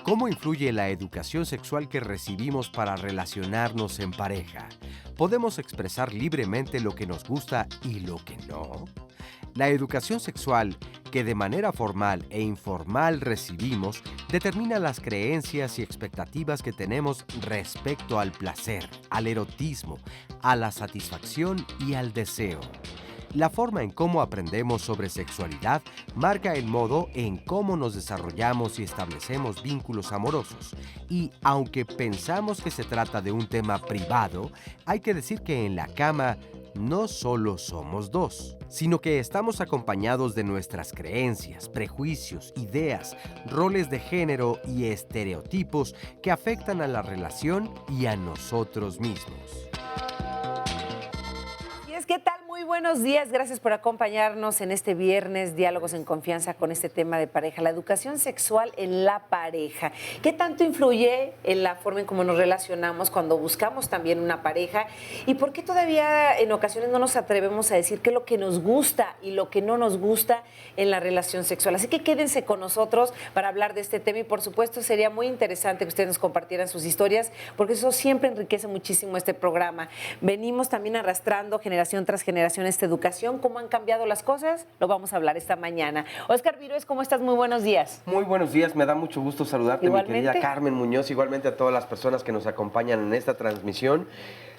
¿Cómo influye la educación sexual que recibimos para relacionarnos en pareja? ¿Podemos expresar libremente lo que nos gusta y lo que no? La educación sexual que de manera formal e informal recibimos determina las creencias y expectativas que tenemos respecto al placer, al erotismo, a la satisfacción y al deseo. La forma en cómo aprendemos sobre sexualidad marca el modo en cómo nos desarrollamos y establecemos vínculos amorosos. Y aunque pensamos que se trata de un tema privado, hay que decir que en la cama no solo somos dos, sino que estamos acompañados de nuestras creencias, prejuicios, ideas, roles de género y estereotipos que afectan a la relación y a nosotros mismos. ¿Qué tal? Muy buenos días. Gracias por acompañarnos en este viernes, Diálogos en Confianza, con este tema de pareja, la educación sexual en la pareja. ¿Qué tanto influye en la forma en cómo nos relacionamos cuando buscamos también una pareja? ¿Y por qué todavía en ocasiones no nos atrevemos a decir qué es lo que nos gusta y lo que no nos gusta en la relación sexual? Así que quédense con nosotros para hablar de este tema y, por supuesto, sería muy interesante que ustedes nos compartieran sus historias, porque eso siempre enriquece muchísimo este programa. Venimos también arrastrando generación tras generación esta educación. ¿Cómo han cambiado las cosas? Lo vamos a hablar esta mañana. Óscar Virués, ¿cómo estás? Muy buenos días. Muy buenos días, me da mucho gusto saludarte, Igualmente. mi querida Carmen Muñoz, igualmente a todas las personas que nos acompañan en esta transmisión,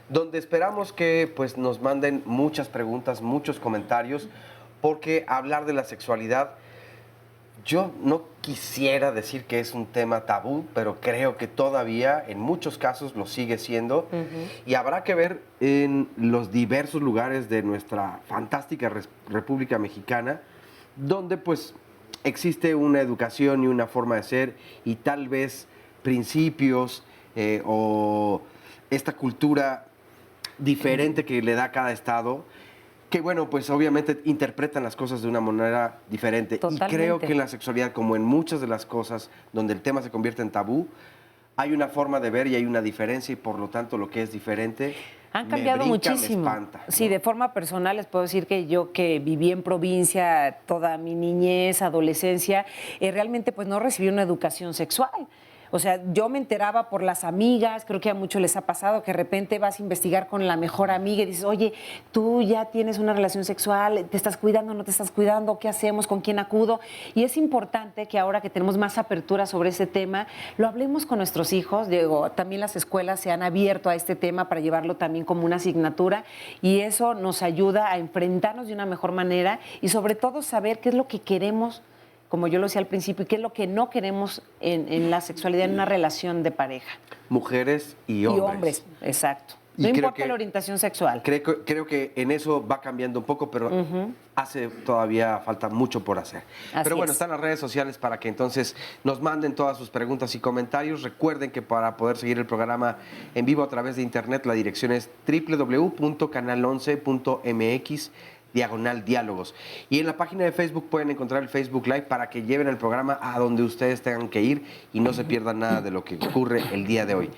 donde esperamos que pues, nos manden muchas preguntas, muchos comentarios, porque hablar de la sexualidad, yo no quisiera decir que es un tema tabú, pero creo que todavía en muchos casos lo sigue siendo. Y habrá que ver en los diversos lugares de nuestra fantástica República Mexicana, donde pues existe una educación y una forma de ser y tal vez principios o esta cultura diferente que le da cada estado, que bueno, pues obviamente interpretan las cosas de una manera diferente. Totalmente. Y creo que en la sexualidad, como en muchas de las cosas donde el tema se convierte en tabú, hay una forma de ver y hay una diferencia y por lo tanto lo que es diferente han cambiado muchísimo. Me espanta, ¿no? Sí, de forma personal les puedo decir que yo, que viví en provincia toda mi niñez, adolescencia, realmente pues no recibí una educación sexual. O sea, yo me enteraba por las amigas, creo que a muchos les ha pasado que de repente vas a investigar con la mejor amiga y dices, oye, tú ya tienes una relación sexual, ¿te estás cuidando, no te estás cuidando? ¿Qué hacemos? ¿Con quién acudo? Y es importante que ahora que tenemos más apertura sobre ese tema, lo hablemos con nuestros hijos. Digo, también las escuelas se han abierto a este tema para llevarlo también como una asignatura y eso nos ayuda a enfrentarnos de una mejor manera y sobre todo saber qué es lo que queremos, como yo lo decía al principio, y qué es lo que no queremos en la sexualidad, en una relación de pareja. Mujeres y hombres. Y hombres, exacto. Y No creo importa que la orientación sexual. Creo que en eso va cambiando un poco, pero hace todavía falta mucho por hacer. Pero bueno, están las redes sociales para que entonces nos manden todas sus preguntas y comentarios. Recuerden que para poder seguir el programa en vivo a través de internet, la dirección es www.canal11.mx/diálogos. Y en la página de Facebook pueden encontrar el Facebook Live para que lleven el programa a donde ustedes tengan que ir y no se pierdan nada de lo que ocurre el día de hoy.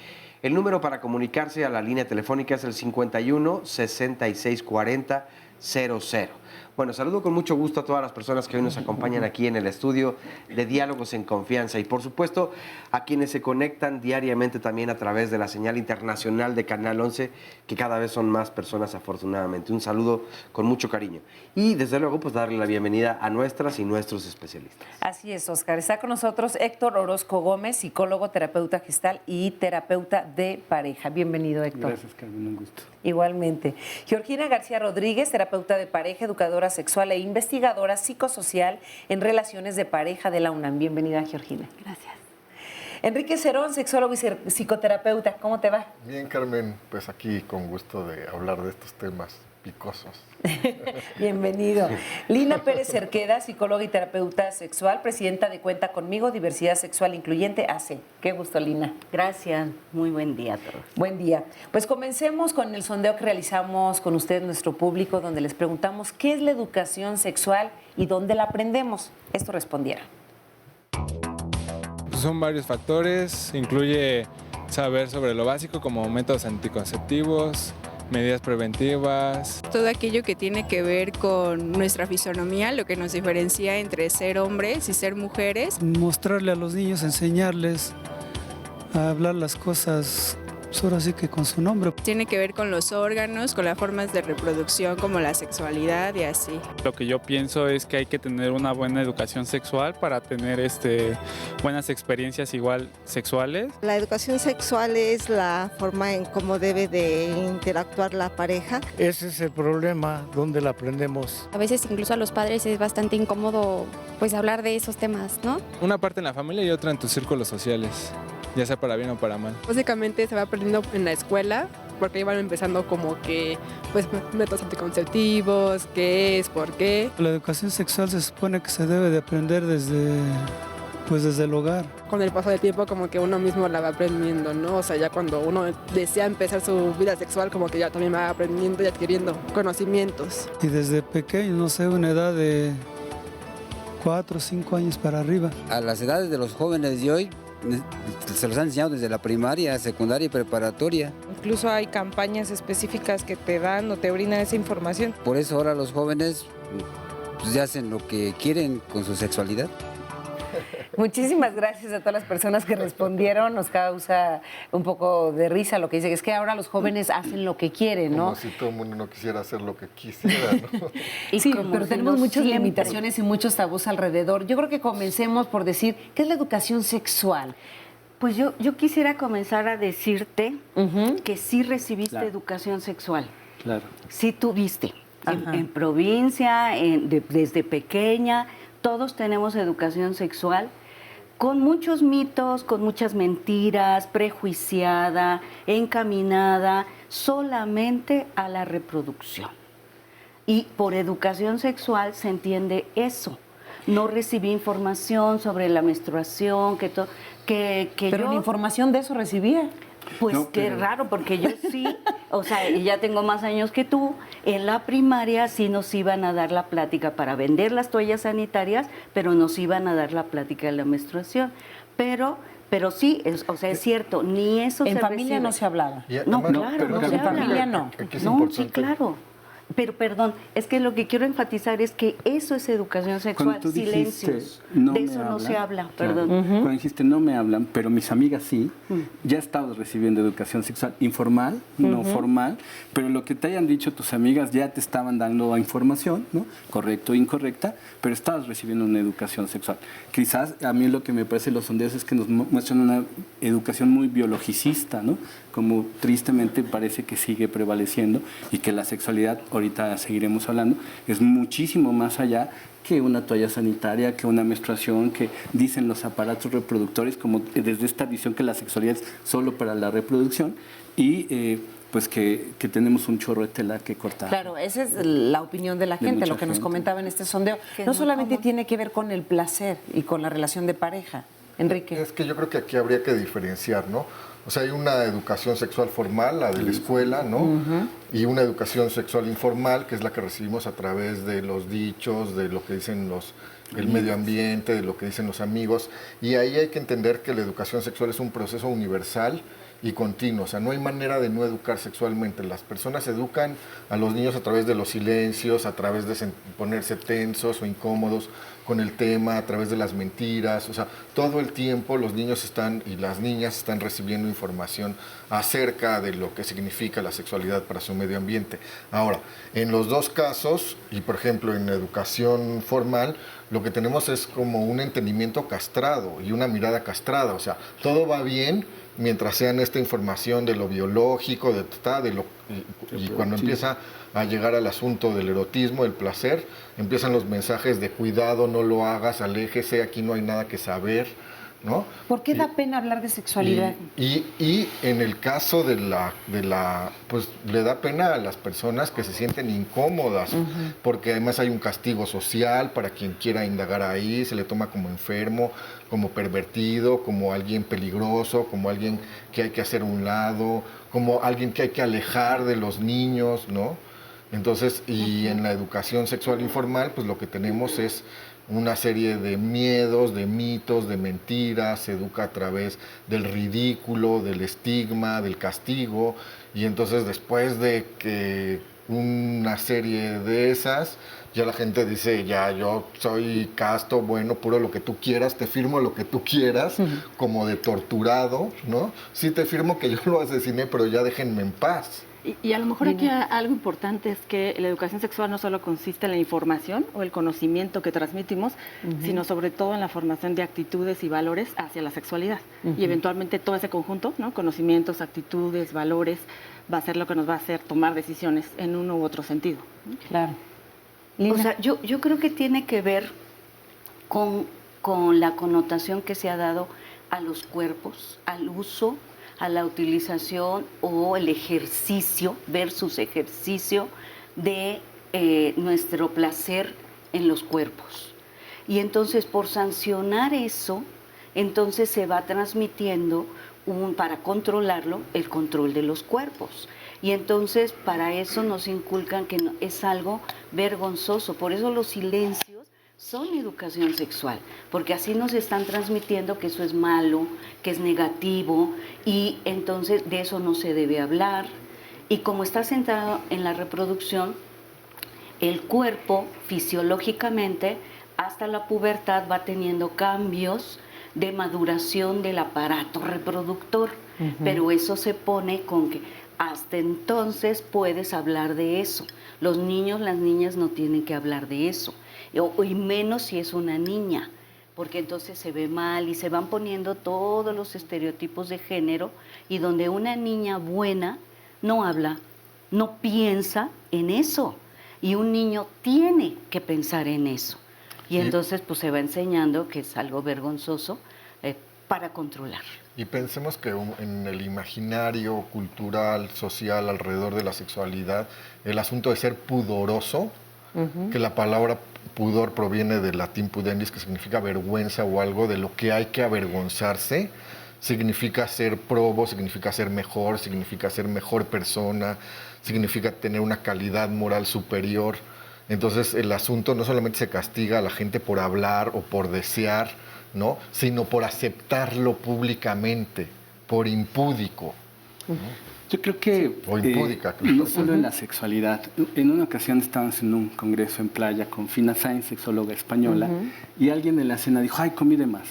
El número para comunicarse a la línea telefónica es el 51 66 40 00. Bueno, saludo con mucho gusto a todas las personas que hoy nos acompañan aquí en el estudio de Diálogos en Confianza y por supuesto a quienes se conectan diariamente también a través de la señal internacional de Canal 11, que cada vez son más personas afortunadamente. Un saludo con mucho cariño y desde luego pues darle la bienvenida a nuestras y nuestros especialistas. Así es, Óscar. Está con nosotros Héctor Orozco Gómez, psicólogo, terapeuta gestal y terapeuta de pareja. Bienvenido, Héctor. Gracias, Carmen, un gusto. Igualmente. Georgina García Rodríguez, terapeuta de pareja, educadora sexual e investigadora psicosocial en relaciones de pareja de la UNAM. Bienvenida, Georgina. Gracias. Enrique Cerón, sexólogo y psicoterapeuta. ¿Cómo te va? Bien, Carmen, pues aquí con gusto de hablar de estos temas picosos. Bienvenido. Lina Pérez Cerqueda, psicóloga y terapeuta sexual, presidenta de Cuenta Conmigo, Diversidad Sexual Incluyente, AC. Qué gusto, Lina. Gracias. Muy buen día a todos. Buen día. Pues comencemos con el sondeo que realizamos con ustedes, nuestro público, donde les preguntamos qué es la educación sexual y dónde la aprendemos. Esto respondieron. Son varios factores, incluye saber sobre lo básico como métodos anticonceptivos, medidas preventivas. Todo aquello que tiene que ver con nuestra fisonomía, lo que nos diferencia entre ser hombres y ser mujeres. Mostrarle a los niños, enseñarles a hablar las cosas, pues ahora sí que con su nombre. Tiene que ver con los órganos, con las formas de reproducción como la sexualidad y así. Lo que yo pienso es que hay que tener una buena educación sexual para tener buenas experiencias igual sexuales. La educación sexual es la forma en cómo debe de interactuar la pareja. Ese es el problema, donde la aprendemos. A veces incluso a los padres es bastante incómodo pues hablar de esos temas, ¿no? Una parte en la familia y otra en tus círculos sociales, ya sea para bien o para mal. Básicamente se va aprendiendo en la escuela, porque ahí van empezando como que, pues, métodos anticonceptivos, qué es, por qué. La educación sexual se supone que se debe de aprender desde el hogar. Con el paso del tiempo como que uno mismo la va aprendiendo, ¿no? O sea, ya cuando uno desea empezar su vida sexual, como que ya también va aprendiendo y adquiriendo conocimientos. Y desde pequeño, no sé, una edad de 4 o 5 años para arriba. A las edades de los jóvenes de hoy, se los han enseñado desde la primaria, secundaria y preparatoria. Incluso hay campañas específicas que te dan o te brindan esa información. Por eso ahora los jóvenes pues, ya hacen lo que quieren con su sexualidad. Muchísimas gracias a todas las personas que respondieron. Nos causa un poco de risa lo que dicen. Es que ahora los jóvenes hacen lo que quieren, ¿no? Como si todo el mundo no quisiera hacer lo que quisiera, ¿no? Sí, pero tenemos muchas limitaciones y muchos tabús alrededor. Yo creo que comencemos por decir, ¿qué es la educación sexual? Pues yo quisiera comenzar a decirte que sí recibiste educación sexual. Claro. Sí tuviste. En provincia, desde pequeña, todos tenemos educación sexual con muchos mitos, con muchas mentiras, prejuiciada, encaminada solamente a la reproducción. Y por educación sexual se entiende eso. No recibí información sobre la menstruación, Pero la información de eso recibía. Pues no, qué raro, porque yo sí, o sea, ya tengo más años que tú, en la primaria sí nos iban a dar la plática para vender las toallas sanitarias, pero nos iban a dar la plática de la menstruación. Pero sí, es cierto, ni eso en se familia recibe. No se hablaba. No, claro, no se en familia no. No, sí, claro. Pero perdón, es que lo que quiero enfatizar es que eso es educación sexual, silencios. No de eso me no se habla, perdón. Cuando dijiste no me hablan, pero mis amigas sí, ya he estado recibiendo educación sexual informal, no formal, pero lo que te hayan dicho tus amigas ya te estaban dando información, ¿no? Correcto o incorrecta, pero estabas recibiendo una educación sexual. Quizás a mí lo que me parece los sondeos es que nos muestran una educación muy biologicista, ¿no? Como tristemente parece que sigue prevaleciendo y que la sexualidad, ahorita seguiremos hablando, es muchísimo más allá que una toalla sanitaria, que una menstruación, que dicen los aparatos reproductores, como desde esta visión que la sexualidad es solo para la reproducción y pues que tenemos un chorro de tela que cortar. Claro, esa es la opinión de la gente, lo que nos comentaba en este sondeo. No solamente tiene que ver con el placer y con la relación de pareja. Enrique. Es que yo creo que aquí habría que diferenciar, ¿no? O sea, hay una educación sexual formal, la de la escuela, ¿no? Y una educación sexual informal, que es la que recibimos a través de los dichos, de lo que dicen el medio ambiente, de lo que dicen los amigos. Y ahí hay que entender que la educación sexual es un proceso universal y continuo. O sea, no hay manera de no educar sexualmente. Las personas educan a los niños a través de los silencios, a través de ponerse tensos o incómodos con el tema, a través de las mentiras. O sea, todo el tiempo los niños y las niñas están recibiendo información acerca de lo que significa la sexualidad para su medio ambiente. Ahora, en los dos casos, y por ejemplo en educación formal, lo que tenemos es como un entendimiento castrado y una mirada castrada. O sea, todo va bien mientras sean esta información de lo biológico, y cuando empieza a llegar al asunto del erotismo, el placer, empiezan los mensajes de cuidado, no lo hagas, aléjese, aquí no hay nada que saber, ¿no? ¿Por qué da pena hablar de sexualidad? Y en el caso pues le da pena a las personas que se sienten incómodas, porque además hay un castigo social para quien quiera indagar ahí, se le toma como enfermo, como pervertido, como alguien peligroso, como alguien que hay que hacer a un lado, como alguien que hay que alejar de los niños, ¿no? Entonces, y en la educación sexual informal, pues lo que tenemos es una serie de miedos, de mitos, de mentiras, se educa a través del ridículo, del estigma, del castigo, Y entonces después de que una serie de esas, ya la gente dice, ya yo soy casto, bueno, puro lo que tú quieras, te firmo lo que tú quieras, como de torturado, ¿no? Sí te firmo que yo lo asesiné, pero ya déjenme en paz. Y a lo mejor aquí algo importante es que la educación sexual no solo consiste en la información o el conocimiento que transmitimos, sino sobre todo en la formación de actitudes y valores hacia la sexualidad. Y eventualmente todo ese conjunto, ¿no? Conocimientos, actitudes, valores, va a ser lo que nos va a hacer tomar decisiones en uno u otro sentido. Claro. O sea, yo creo que tiene que ver con la connotación que se ha dado a los cuerpos, al uso, a la utilización o el ejercicio versus ejercicio de nuestro placer en los cuerpos. Y entonces por sancionar eso, entonces se va transmitiendo para controlarlo, el control de los cuerpos. Y entonces para eso nos inculcan que es algo vergonzoso. Por eso los silencios son educación sexual, porque así nos están transmitiendo que eso es malo, que es negativo, y entonces de eso no se debe hablar. Y como está centrado en la reproducción, el cuerpo fisiológicamente hasta la pubertad va teniendo cambios de maduración del aparato reproductor, pero eso se pone con que hasta entonces puedes hablar de eso. Los niños, las niñas no tienen que hablar de eso, y menos si es una niña, porque entonces se ve mal y se van poniendo todos los estereotipos de género, y donde una niña buena no habla, no piensa en eso, y un niño tiene que pensar en eso. Y entonces pues se va enseñando que es algo vergonzoso para controlar. Y pensemos que en el imaginario cultural, social, alrededor de la sexualidad, el asunto de ser pudoroso, que la palabra pudor proviene del latín pudendis, que significa vergüenza o algo de lo que hay que avergonzarse, significa ser probo, significa ser mejor persona, significa tener una calidad moral superior. Entonces el asunto no solamente se castiga a la gente por hablar o por desear, ¿no?, sino por aceptarlo públicamente, por impúdico. Yo creo que o impúdica, no solo en la sexualidad. En una ocasión estábamos en un congreso en Playa con Fina Sainz, sexóloga española, y alguien en la cena dijo, ay, comí de más.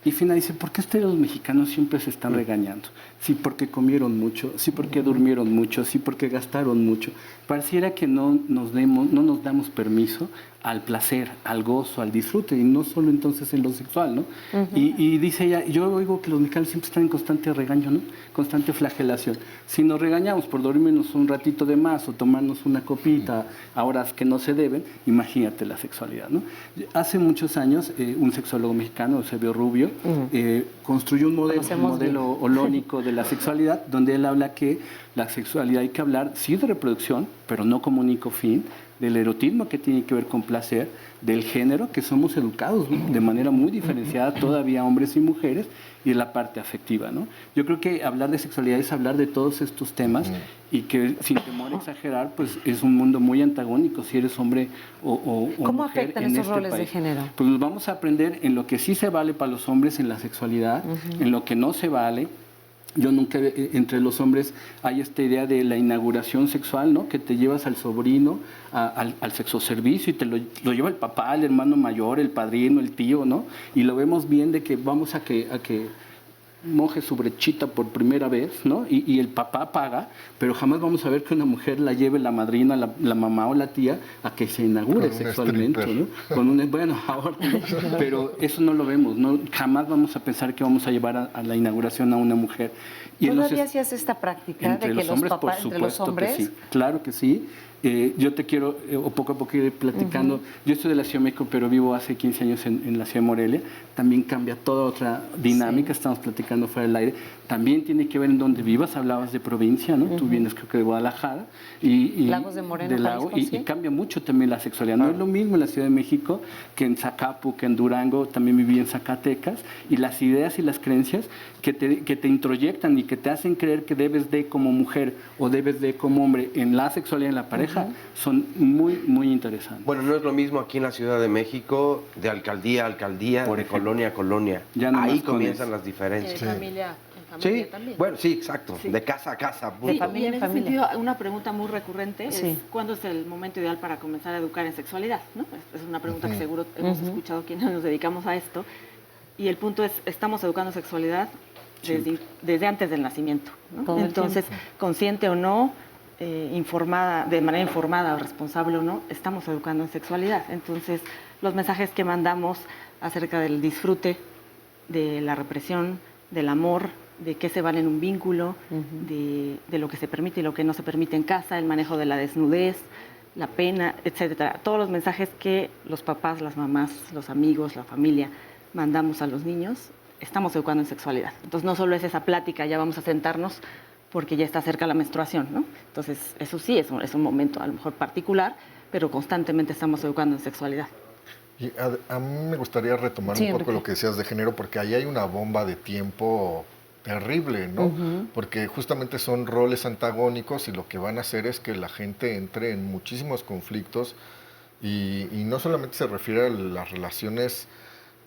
Y Fina dice, ¿por qué ustedes los mexicanos siempre se están regañando? Sí, porque comieron mucho, sí, porque durmieron mucho, sí, porque gastaron mucho. Pareciera que no nos damos permiso al placer, al gozo, al disfrute, y no solo entonces en lo sexual, ¿no? Y dice ella, yo oigo que los mexicanos siempre están en constante regaño, ¿no?, constante flagelación. Si nos regañamos por dormirnos un ratito de más o tomarnos una copita a horas que no se deben, imagínate la sexualidad, ¿no? Hace muchos años, un sexólogo mexicano, Eusebio Rubio, construyó un modelo holónico de la sexualidad, donde él habla que la sexualidad hay que hablar, sí, de reproducción, pero no como único fin, del erotismo que tiene que ver con placer, del género, que somos educados, ¿no?, de manera muy diferenciada todavía hombres y mujeres, y de la parte afectiva, ¿no? Yo creo que hablar de sexualidad es hablar de todos estos temas y que sin temor a exagerar, pues es un mundo muy antagónico si eres hombre o ¿Cómo mujer afectan en estos este roles país. de género? Pues nos vamos a aprender en lo que sí se vale para los hombres en la sexualidad, en lo que no se vale. Yo nunca, entre los hombres hay esta idea de la inauguración sexual, ¿no?, que te llevas al sobrino al sexoservicio y te lo lleva el papá, el hermano mayor, el padrino, el tío, ¿no? Y lo vemos bien de que vamos a que moje su brechita por primera vez, ¿no? Y el papá paga, pero jamás vamos a ver que una mujer la lleve la madrina, la mamá o la tía a que se inaugure sexualmente, ¿no? Bueno, ahora, pero eso no lo vemos, ¿no? Jamás vamos a pensar que vamos a llevar a la inauguración a una mujer. Y ¿Todavía se hace esta práctica de que los papás, entre los hombres? Que sí, claro que sí. Yo te quiero, poco a poco ir platicando. Yo estoy de la Ciudad de México, pero vivo hace 15 años en la Ciudad de Morelia. También cambia toda otra dinámica, estamos platicando fuera del aire. También tiene que ver en dónde vivas, hablabas de provincia, ¿no? Tú vienes creo que de Guadalajara. Lagos de Moreno, y cambia mucho también la sexualidad. No es lo mismo en la Ciudad de México que en Zacapu, que en Durango, también viví en Zacatecas. Y las ideas y las creencias que te introyectan y que te hacen creer que debes de como mujer o debes de como hombre en la sexualidad, en la pareja, son muy, muy interesantes. Bueno, no es lo mismo aquí en la Ciudad de México, de alcaldía a alcaldía, de colonia a colonia. Ya no ahí comienzan las diferencias. Familia familia Sí, también. bueno, sí, exacto, de casa a casa. Sí, punto. y en ese sentido, una pregunta muy recurrente Sí. es ¿cuándo es el momento ideal para comenzar a educar en sexualidad? ¿No? Es una pregunta que seguro hemos escuchado quienes nos dedicamos a esto. Y el punto es, estamos educando en sexualidad desde antes del nacimiento, ¿no? Entonces, consciente o no, informada, de manera informada o responsable o no, estamos educando en sexualidad. Entonces, los mensajes que mandamos acerca del disfrute, de la represión, del amor, de qué se vale en un vínculo, de lo que se permite y lo que no se permite en casa, el manejo de la desnudez, la pena, etcétera. Todos los mensajes que los papás, las mamás, los amigos, la familia mandamos a los niños, estamos educando en sexualidad. Entonces no solo es esa plática, ya vamos a sentarnos porque ya está cerca la menstruación, ¿no? Entonces eso sí es un momento a lo mejor particular, pero constantemente estamos educando en sexualidad. Y a mí me gustaría retomar un poco lo que decías de género, porque ahí hay una bomba de tiempo terrible, ¿no? Porque justamente son roles antagónicos y lo que van a hacer es que la gente entre en muchísimos conflictos y no solamente se refiere a las relaciones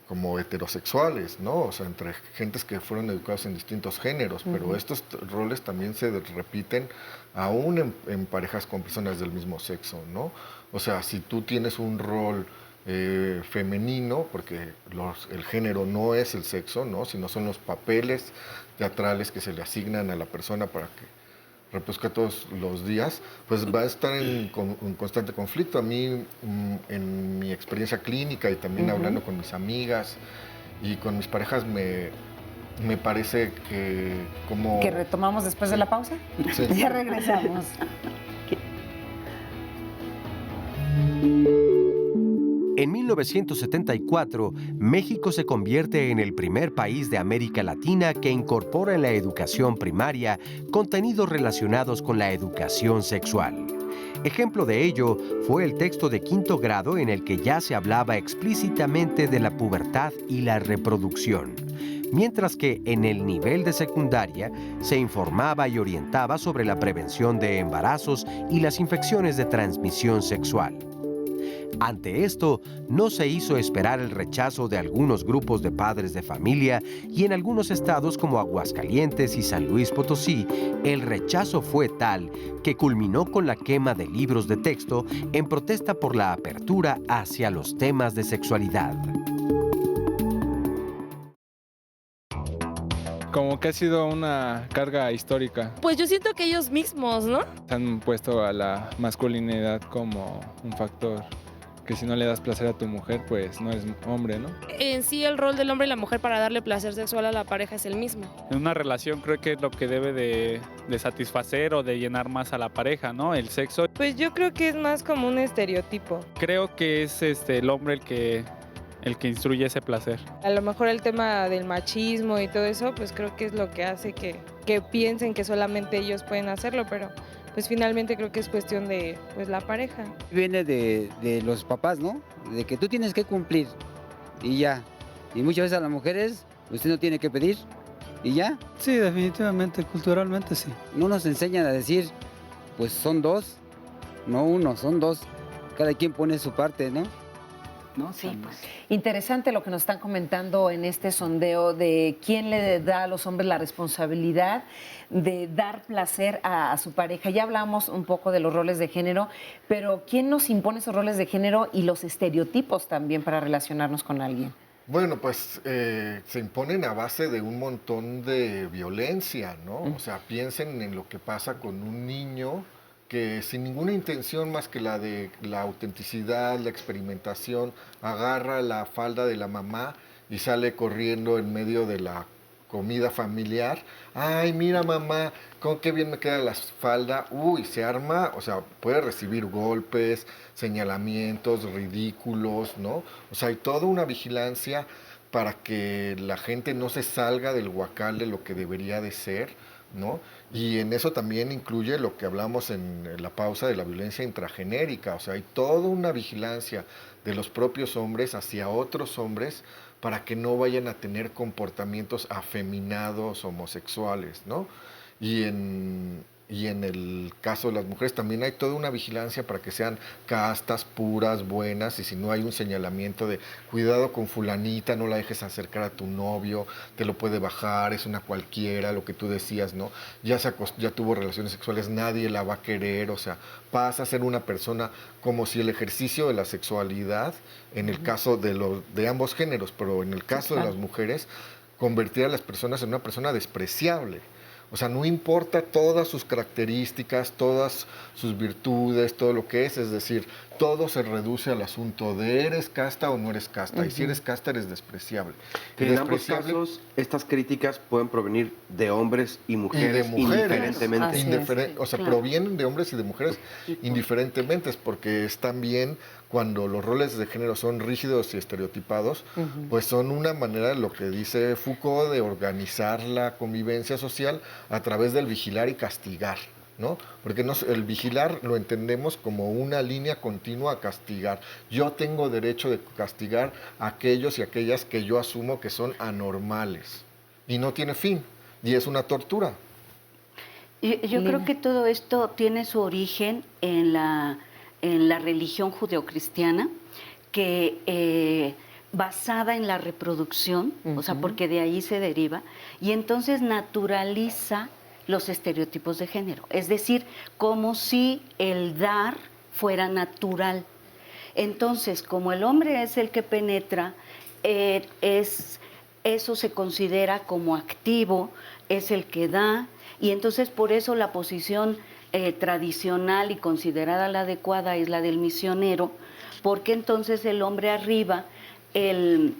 como heterosexuales, ¿no? O sea, entre gentes que fueron educados en distintos géneros, pero estos roles también se repiten aún en parejas con personas del mismo sexo, ¿no? O sea, si tú tienes un rol femenino, porque el género no es el sexo, ¿no? Sino son los papeles teatrales que se le asignan a la persona para que reproduzca todos los días, pues va a estar en constante conflicto. A mí, en mi experiencia clínica y también hablando con mis amigas y con mis parejas, me parece que como... ¿Que retomamos después de la pausa? Sí. Ya regresamos. En 1974, México se convierte en el primer país de América Latina que incorpora en la educación primaria contenidos relacionados con la educación sexual. Ejemplo de ello fue el texto de quinto grado en el que ya se hablaba explícitamente de la pubertad y la reproducción, mientras que en el nivel de secundaria se informaba y orientaba sobre la prevención de embarazos y las infecciones de transmisión sexual. Ante esto, no se hizo esperar el rechazo de algunos grupos de padres de familia y en algunos estados como Aguascalientes y San Luis Potosí, el rechazo fue tal que culminó con la quema de libros de texto en protesta por la apertura hacia los temas de sexualidad. Como que ha sido una carga histórica. Pues yo siento que ellos mismos, ¿no? Han puesto a la masculinidad como un factor que si no le das placer a tu mujer, pues no eres hombre, ¿no? En sí el rol del hombre y la mujer para darle placer sexual a la pareja es el mismo. En una relación creo que es lo que debe de satisfacer o de llenar más a la pareja, ¿no? El sexo. Pues yo creo que es más como un estereotipo. Creo que es el hombre el que instruye ese placer. A lo mejor el tema del machismo y todo eso, pues creo que es lo que hace que piensen que solamente ellos pueden hacerlo, pero pues finalmente creo que es cuestión de pues la pareja. Viene de los papás, ¿no? De que tú tienes que cumplir y ya. Y muchas veces a las mujeres, usted no tiene que pedir y ya. Sí, definitivamente, culturalmente sí. No nos enseñan a decir, pues son dos, no uno, son dos. Cada quien pone su parte, ¿no? ¿No? Sí, pues. Interesante lo que nos están comentando en este sondeo de quién le da a los hombres la responsabilidad de dar placer a su pareja. Ya hablamos un poco de los roles de género, pero ¿quién nos impone esos roles de género y los estereotipos también para relacionarnos con alguien? Bueno, pues se imponen a base de un montón de violencia, ¿no? O sea, piensen en lo que pasa con un niño que sin ninguna intención más que la de la autenticidad, la experimentación, agarra la falda de la mamá y sale corriendo en medio de la comida familiar. Ay, mira mamá, con qué bien me queda la falda. Uy, se arma, o sea, puede recibir golpes, señalamientos ridículos, ¿no? O sea, hay toda una vigilancia para que la gente no se salga del huacal de lo que debería de ser, ¿no? Y en eso también incluye lo que hablamos en la pausa de la violencia intragenérica, o sea, hay toda una vigilancia de los propios hombres hacia otros hombres para que no vayan a tener comportamientos afeminados, homosexuales, ¿no? Y en y en el caso de las mujeres también hay toda una vigilancia para que sean castas, puras, buenas, y si no hay un señalamiento de cuidado con fulanita, no la dejes acercar a tu novio, te lo puede bajar, es una cualquiera, lo que tú decías, ¿no? Ya tuvo relaciones sexuales, nadie la va a querer, o sea, pasa a ser una persona como si el ejercicio de la sexualidad, en el caso de ambos géneros, pero en el caso de las mujeres, convertir a las personas en una persona despreciable. O sea, no importa todas sus características, todas sus virtudes, todo lo que es decir, todo se reduce al asunto de eres casta o no eres casta, y si eres casta eres despreciable. En ambos casos, estas críticas pueden provenir de hombres y mujeres, indiferentemente. O sea, provienen de hombres y de mujeres indiferentemente, porque están bien cuando los roles de género son rígidos y estereotipados, pues son una manera, de lo que dice Foucault, de organizar la convivencia social a través del vigilar y castigar, ¿no? Porque el vigilar lo entendemos como una línea continua a castigar. Yo tengo derecho de castigar a aquellos y aquellas que yo asumo que son anormales. Y no tiene fin, y es una tortura. Yo creo que todo esto tiene su origen en la religión judeocristiana, que basada en la reproducción, o sea, porque de ahí se deriva, y entonces naturaliza los estereotipos de género. Es decir, como si el dar fuera natural. Entonces, como el hombre es el que penetra, eso se considera como activo, es el que da, y entonces por eso la posición tradicional y considerada la adecuada es la del misionero, porque entonces el hombre arriba, el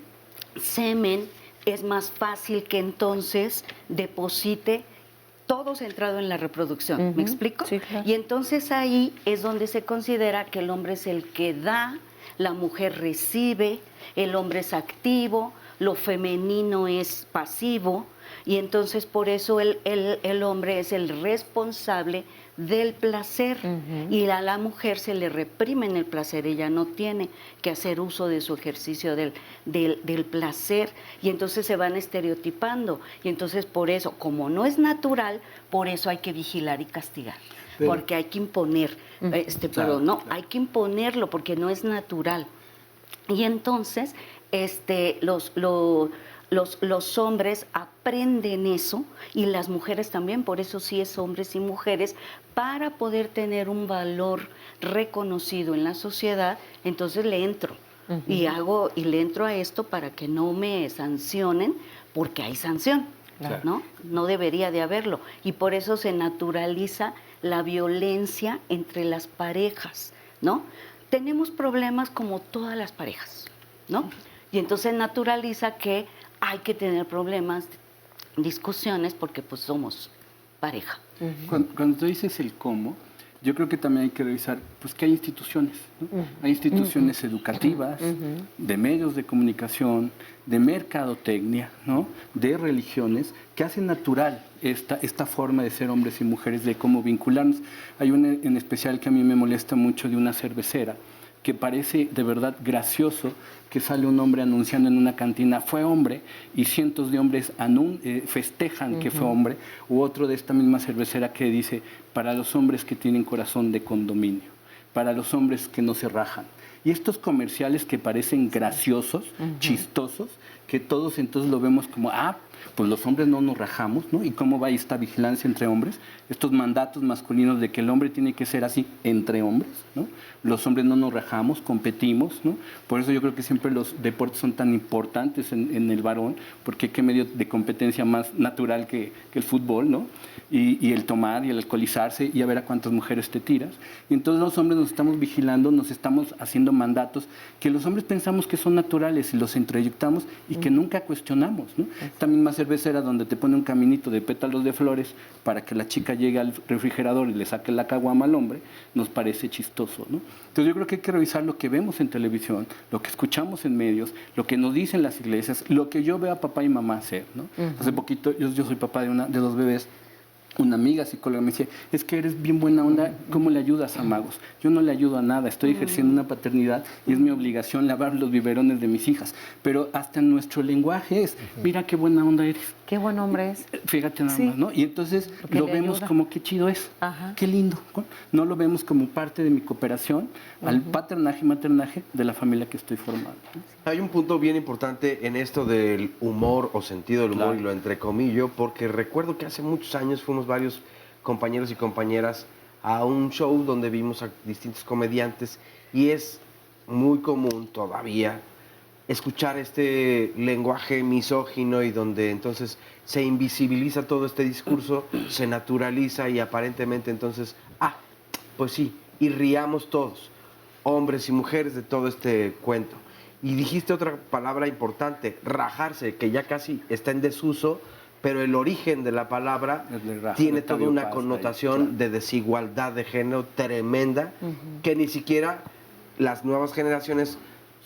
semen, es más fácil que entonces deposite todo centrado en la reproducción. ¿Me explico? Sí, claro. Y entonces ahí es donde se considera que el hombre es el que da, la mujer recibe, el hombre es activo, lo femenino es pasivo, y entonces por eso el hombre es el responsable del placer, y a la mujer se le reprime en el placer, ella no tiene que hacer uso de su ejercicio del placer, y entonces se van estereotipando, y entonces por eso, como no es natural, por eso hay que vigilar y castigar, porque hay que imponer, pero no, hay que imponerlo porque no es natural. Y entonces los hombres aprenden eso, y las mujeres también, por eso sí es hombres y mujeres, para poder tener un valor reconocido en la sociedad. Entonces le entro y le entro a esto para que no me sancionen, porque hay sanción, ¿no? No debería de haberlo, y por eso se naturaliza la violencia entre las parejas, ¿no? Tenemos problemas como todas las parejas, ¿no? Y entonces naturaliza que hay que tener problemas, discusiones, porque pues somos pareja. Cuando tú dices el cómo, yo creo que también hay que revisar pues que hay instituciones, ¿no? Hay instituciones educativas, de medios de comunicación, de mercadotecnia, ¿no? De religiones, que hacen natural esta forma de ser hombres y mujeres, de cómo vincularnos. Hay una en especial que a mí me molesta mucho, de una cervecera, que parece de verdad gracioso que sale un hombre anunciando en una cantina, fue hombre, y cientos de hombres festejan que fue hombre, u otro de esta misma cervecera que dice, para los hombres que tienen corazón de condominio, para los hombres que no se rajan. Y estos comerciales que parecen graciosos, chistosos, que todos entonces lo vemos como, pues los hombres no nos rajamos, ¿no? ¿Y cómo va esta vigilancia entre hombres? Estos mandatos masculinos de que el hombre tiene que ser así entre hombres, ¿no? Los hombres no nos rajamos, competimos, ¿no? Por eso yo creo que siempre los deportes son tan importantes en el varón, porque qué medio de competencia más natural que el fútbol, ¿no? Y el tomar y el alcoholizarse y a ver a cuántas mujeres te tiras. Y entonces los hombres nos estamos vigilando, nos estamos haciendo mandatos que los hombres pensamos que son naturales y los introyectamos y que nunca cuestionamos, ¿no? Esta misma cervecera donde te pone un caminito de pétalos de flores para que la chica llegue al refrigerador y le saque la caguama al hombre, nos parece chistoso, ¿no? Entonces yo creo que hay que revisar lo que vemos en televisión, lo que escuchamos en medios, lo que nos dicen las iglesias, lo que yo veo a papá y mamá hacer, ¿no? Hace poquito, yo soy papá de 2 bebés, Una amiga psicóloga me decía, es que eres bien buena onda, ¿cómo le ayudas a Magos? Yo no le ayudo a nada, estoy ejerciendo una paternidad y es mi obligación lavar los biberones de mis hijas. Pero hasta en nuestro lenguaje es, mira qué buena onda eres. Qué buen hombre es. Fíjate nada más, ¿no? Y entonces lo vemos ayuda. Como qué chido es, qué lindo. No lo vemos como parte de mi cooperación al paternaje y maternaje de la familia que estoy formando. Hay un punto bien importante en esto del humor o sentido del humor, y lo entrecomillo, porque recuerdo que hace muchos años fuimos varios compañeros y compañeras a un show donde vimos a distintos comediantes y es muy común todavía escuchar este lenguaje misógino y donde entonces se invisibiliza todo este discurso, se naturaliza y aparentemente entonces, pues sí, y riamos todos, hombres y mujeres, de todo este cuento. Y dijiste otra palabra importante, rajarse, que ya casi está en desuso, pero el origen de la palabra tiene toda una connotación de desigualdad de género tremenda, que ni siquiera las nuevas generaciones,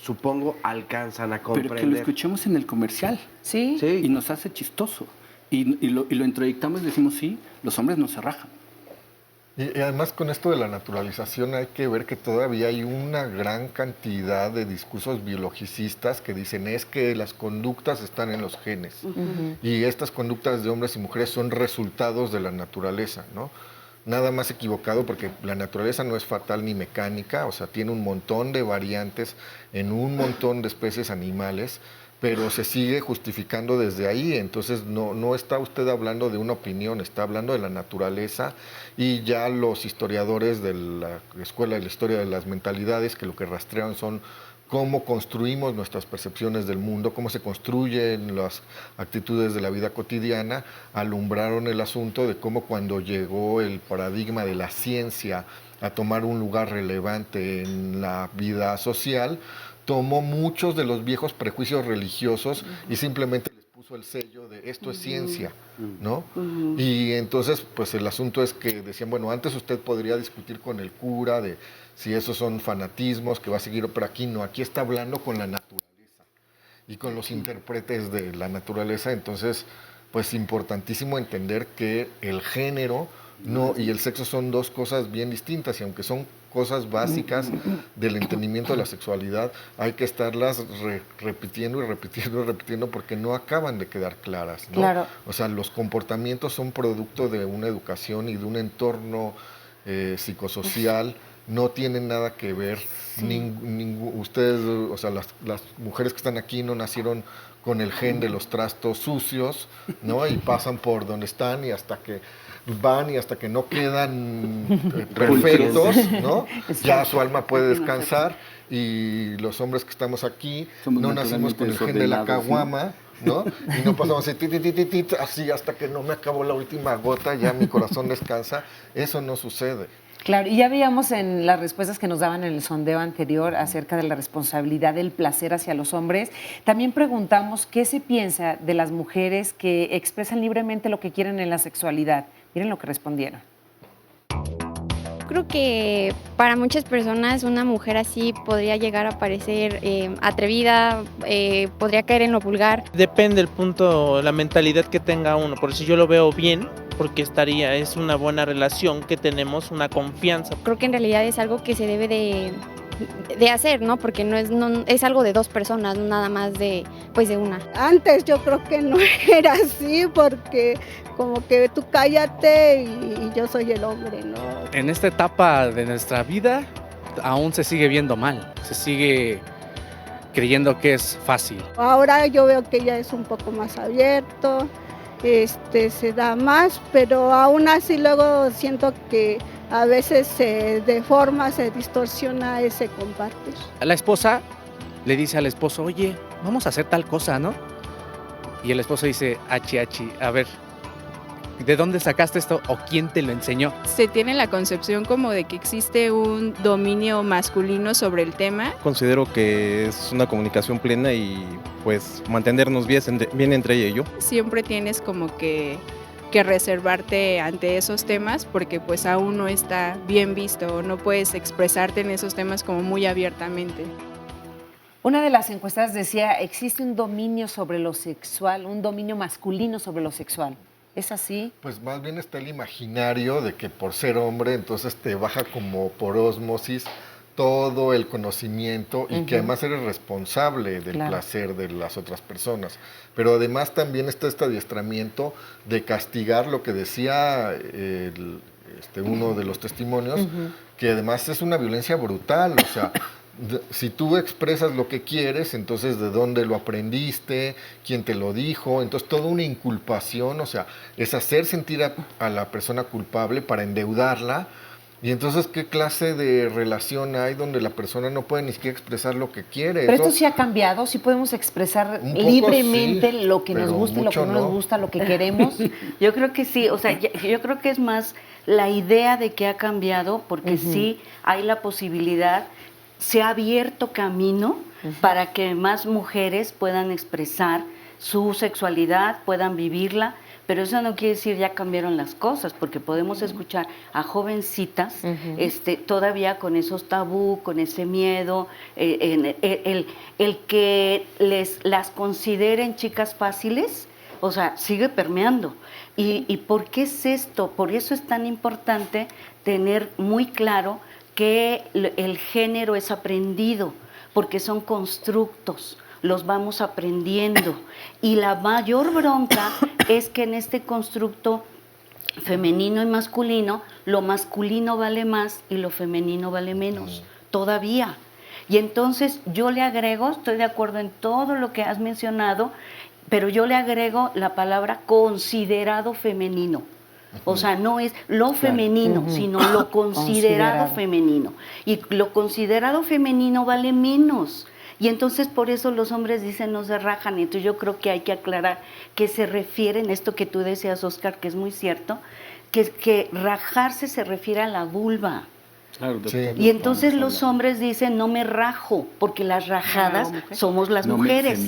supongo, alcanzan a comprender. Pero que lo escuchemos en el comercial. Sí. Y nos hace chistoso. Y lo introyectamos y decimos, sí, los hombres no se rajan. Y además con esto de la naturalización hay que ver que todavía hay una gran cantidad de discursos biologicistas que dicen es que las conductas están en los genes. Y estas conductas de hombres y mujeres son resultados de la naturaleza, ¿no? Nada más equivocado porque la naturaleza no es fatal ni mecánica, o sea, tiene un montón de variantes en un montón de especies animales, pero se sigue justificando desde ahí, entonces no está usted hablando de una opinión, está hablando de la naturaleza, y ya los historiadores de la Escuela de la Historia de las Mentalidades, que lo que rastrean son cómo construimos nuestras percepciones del mundo, cómo se construyen las actitudes de la vida cotidiana, alumbraron el asunto de cómo cuando llegó el paradigma de la ciencia a tomar un lugar relevante en la vida social, tomó muchos de los viejos prejuicios religiosos y simplemente les puso el sello de esto es ciencia, ¿no? Y entonces, pues el asunto es que decían, bueno, antes usted podría discutir con el cura de si esos son fanatismos, que va a seguir, pero aquí no, aquí está hablando con la naturaleza y con los intérpretes de la naturaleza, entonces, pues importantísimo entender que el género y el sexo son dos cosas bien distintas, y aunque son cosas básicas del entendimiento de la sexualidad, hay que estarlas repitiendo y repitiendo y repitiendo porque no acaban de quedar claras, ¿no? Claro. O sea, los comportamientos son producto de una educación y de un entorno psicosocial, no tienen nada que ver. Ustedes, o sea, las mujeres que están aquí no nacieron con el gen de los trastos sucios, ¿no? Y pasan por donde están y hasta que van y hasta que no quedan perfectos, ¿no? Ya su alma puede descansar, y los hombres que estamos aquí no nacimos con el gen de la caguama, ¿no? Y no pasamos así hasta que no me acabó la última gota, ya mi corazón descansa. Eso no sucede. Claro, y ya veíamos en las respuestas que nos daban en el sondeo anterior acerca de la responsabilidad del placer hacia los hombres. También preguntamos qué se piensa de las mujeres que expresan libremente lo que quieren en la sexualidad. Miren lo que respondieron. Creo que para muchas personas una mujer así podría llegar a parecer atrevida, podría caer en lo vulgar. Depende del punto, la mentalidad que tenga uno. Por eso yo lo veo bien, porque es una buena relación que tenemos, una confianza. Creo que en realidad es algo que se debe de hacer, ¿no? Porque no es algo de dos personas, nada más de una. Antes yo creo que no era así, porque como que tú cállate y yo soy el hombre, ¿no? En esta etapa de nuestra vida aún se sigue viendo mal, se sigue creyendo que es fácil. Ahora yo veo que ya es un poco más abierto, se da más, pero aún así luego siento que a veces se deforma, se distorsiona ese compartir. La esposa le dice al esposo, oye, vamos a hacer tal cosa, ¿no? Y el esposo dice, achi, a ver, ¿de dónde sacaste esto o quién te lo enseñó? Se tiene la concepción como de que existe un dominio masculino sobre el tema. Considero que es una comunicación plena y pues mantenernos bien entre ella y yo. Siempre tienes como que reservarte ante esos temas porque pues aún no está bien visto, no puedes expresarte en esos temas como muy abiertamente. Una de las encuestadas decía, existe un dominio sobre lo sexual, un dominio masculino sobre lo sexual. ¿Es así? Pues más bien está el imaginario de que por ser hombre, entonces te baja como por ósmosis todo el conocimiento y que además eres responsable del placer de las otras personas. Pero además también está este adiestramiento de castigar lo que decía uno de los testimonios, que además es una violencia brutal, o sea, si tú expresas lo que quieres, entonces de dónde lo aprendiste, quién te lo dijo, entonces toda una inculpación, o sea, es hacer sentir a la persona culpable para endeudarla. Y entonces, ¿qué clase de relación hay donde la persona no puede ni siquiera expresar lo que quiere? Pero esto sí ha cambiado, sí podemos expresar libremente lo que nos gusta y lo que no nos gusta, lo que queremos. Yo creo que sí, o sea, yo creo que es más la idea de que ha cambiado, porque sí hay la posibilidad, se ha abierto camino para que más mujeres puedan expresar su sexualidad, puedan vivirla. Pero eso no quiere decir ya cambiaron las cosas, porque podemos escuchar a jovencitas todavía con esos tabú, con ese miedo, el que las consideren chicas fáciles, o sea, sigue permeando. ¿Y por qué es esto? Por eso es tan importante tener muy claro que el género es aprendido, porque son constructos, los vamos aprendiendo. Y la mayor bronca es que en este constructo femenino y masculino, lo masculino vale más y lo femenino vale menos, todavía. Y entonces yo le agrego, estoy de acuerdo en todo lo que has mencionado, pero yo le agrego la palabra considerado femenino. O sea, no es lo femenino, sino lo considerado femenino. Y lo considerado femenino vale menos. Y entonces por eso los hombres dicen no se rajan. Entonces yo creo que hay que aclarar que se refieren, esto que tú decías, Oscar, que es muy cierto, que rajarse se refiere a la vulva. Claro, y entonces los hombres dicen no me rajo, porque las rajadas somos las mujeres.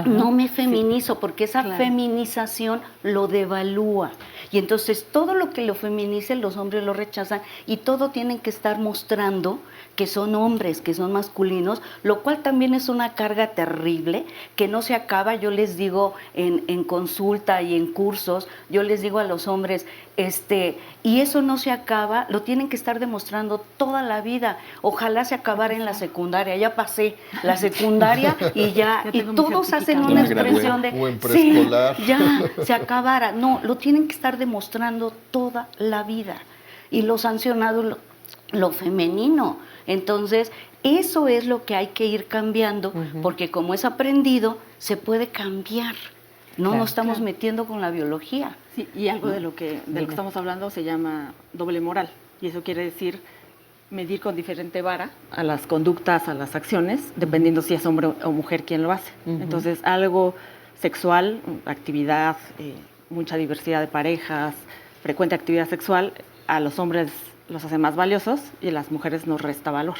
No me feminizo, porque esa feminización lo devalúa. Y entonces todo lo que lo feminice los hombres lo rechazan y todo tienen que estar mostrando que son hombres, que son masculinos, lo cual también es una carga terrible que no se acaba. Yo les digo en consulta y en cursos, yo les digo a los hombres, y eso no se acaba, lo tienen que estar demostrando toda la vida. Ojalá se acabara en la secundaria. Ya pasé la secundaria y y todos hacen una expresión de sí, ya se acabara. No, lo tienen que estar demostrando toda la vida. Y lo sancionado lo femenino. Entonces, eso es lo que hay que ir cambiando, porque como es aprendido, se puede cambiar. No nos estamos metiendo con la biología. Sí, y algo de lo que estamos hablando se llama doble moral. Y eso quiere decir medir con diferente vara a las conductas, a las acciones, dependiendo si es hombre o mujer quien lo hace. Entonces, algo sexual, actividad, mucha diversidad de parejas, frecuente actividad sexual, a los hombres los hace más valiosos y a las mujeres nos resta valor.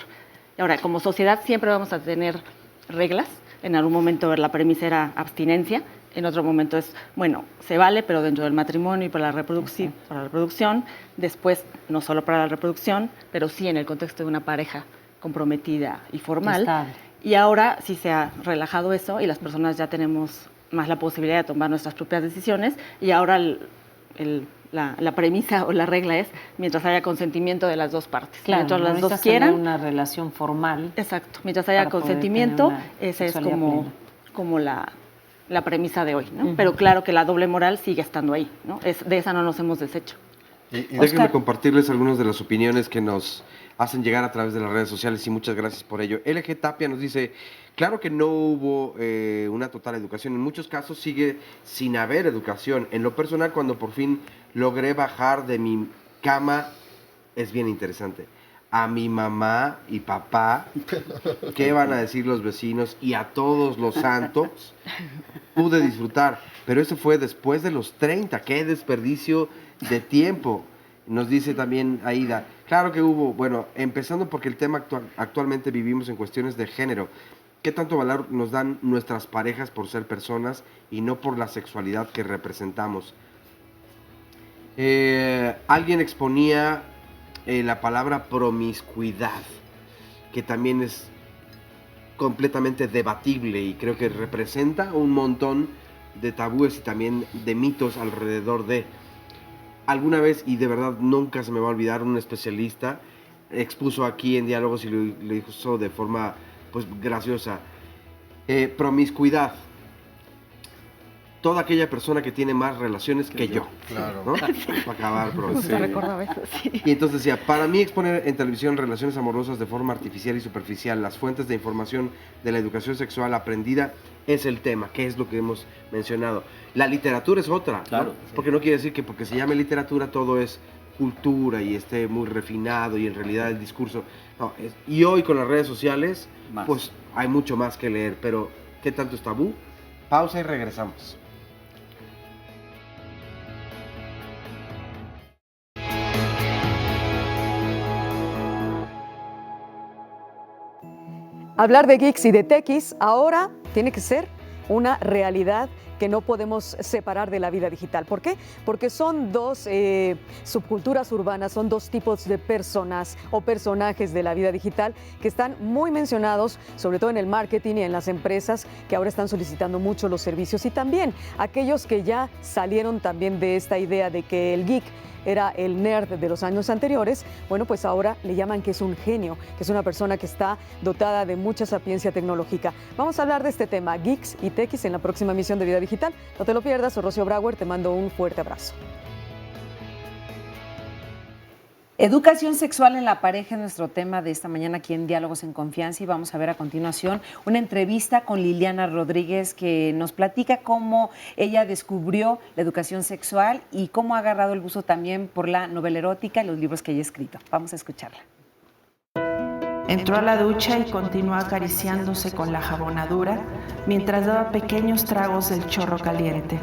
Y ahora, como sociedad siempre vamos a tener reglas. En algún momento la premisa era abstinencia, en otro momento es, bueno, se vale, pero dentro del matrimonio y para la reproducción, después no solo para la reproducción, pero sí en el contexto de una pareja comprometida y formal. Estable. Y ahora sí se ha relajado eso y las personas ya tenemos más la posibilidad de tomar nuestras propias decisiones y ahora la premisa o la regla es mientras haya consentimiento de las dos partes. Claro, mientras las dos quieran una relación formal. Exacto, mientras haya consentimiento, esa es como la premisa de hoy, ¿no? Pero claro que la doble moral sigue estando ahí, ¿no? De esa no nos hemos deshecho. Y déjenme compartirles algunas de las opiniones que nos hacen llegar a través de las redes sociales y muchas gracias por ello. LG Tapia nos dice, claro que no hubo una total educación, en muchos casos sigue sin haber educación. En lo personal, cuando por fin logré bajar de mi cama, es bien interesante. A mi mamá y papá, ¿qué van a decir los vecinos? Y a todos los santos, pude disfrutar. Pero eso fue después de los 30, qué desperdicio de tiempo. Nos dice también Aida, claro que hubo, bueno, empezando porque el tema actualmente vivimos en cuestiones de género. ¿Qué tanto valor nos dan nuestras parejas por ser personas y no por la sexualidad que representamos? Alguien exponía la palabra promiscuidad, que también es completamente debatible y creo que representa un montón de tabúes y también de mitos alrededor de. Alguna vez, y de verdad nunca se me va a olvidar, un especialista expuso aquí en Diálogos y lo dijo de forma pues graciosa. Promiscuidad. Toda aquella persona que tiene más relaciones que yo. Claro. ¿No? Para acabar pronto. Justo recordaba eso, sí. Y entonces decía, para mí exponer en televisión relaciones amorosas de forma artificial y superficial, las fuentes de información de la educación sexual aprendida es el tema, que es lo que hemos mencionado. La literatura es otra, Claro, ¿no? Porque no quiere decir que porque se llame literatura todo es cultura y esté muy refinado y en realidad el discurso... No, y hoy con las redes sociales, pues hay mucho más que leer, pero ¿qué tanto es tabú? Pausa y regresamos. Hablar de geeks y de techies ahora tiene que ser una realidad que no podemos separar de la vida digital. ¿Por qué? Porque son dos subculturas urbanas, son dos tipos de personas o personajes de la vida digital que están muy mencionados, sobre todo en el marketing y en las empresas que ahora están solicitando mucho los servicios, y también aquellos que ya salieron también de esta idea de que el geek era el nerd de los años anteriores. Bueno, pues ahora le llaman que es un genio, que es una persona que está dotada de mucha sapiencia tecnológica. Vamos a hablar de este tema, geeks y techies, en la próxima emisión de Vida Digital. No te lo pierdas. Soy Rocío Brauer, te mando un fuerte abrazo. Educación sexual en la pareja es nuestro tema de esta mañana aquí en Diálogos en Confianza, y vamos a ver a continuación una entrevista con Liliana Rodríguez, que nos platica cómo ella descubrió la educación sexual y cómo ha agarrado el gusto también por la novela erótica y los libros que ella ha escrito. Vamos a escucharla. Entró a la ducha y continuó acariciándose con la jabonadura mientras daba pequeños tragos del chorro caliente.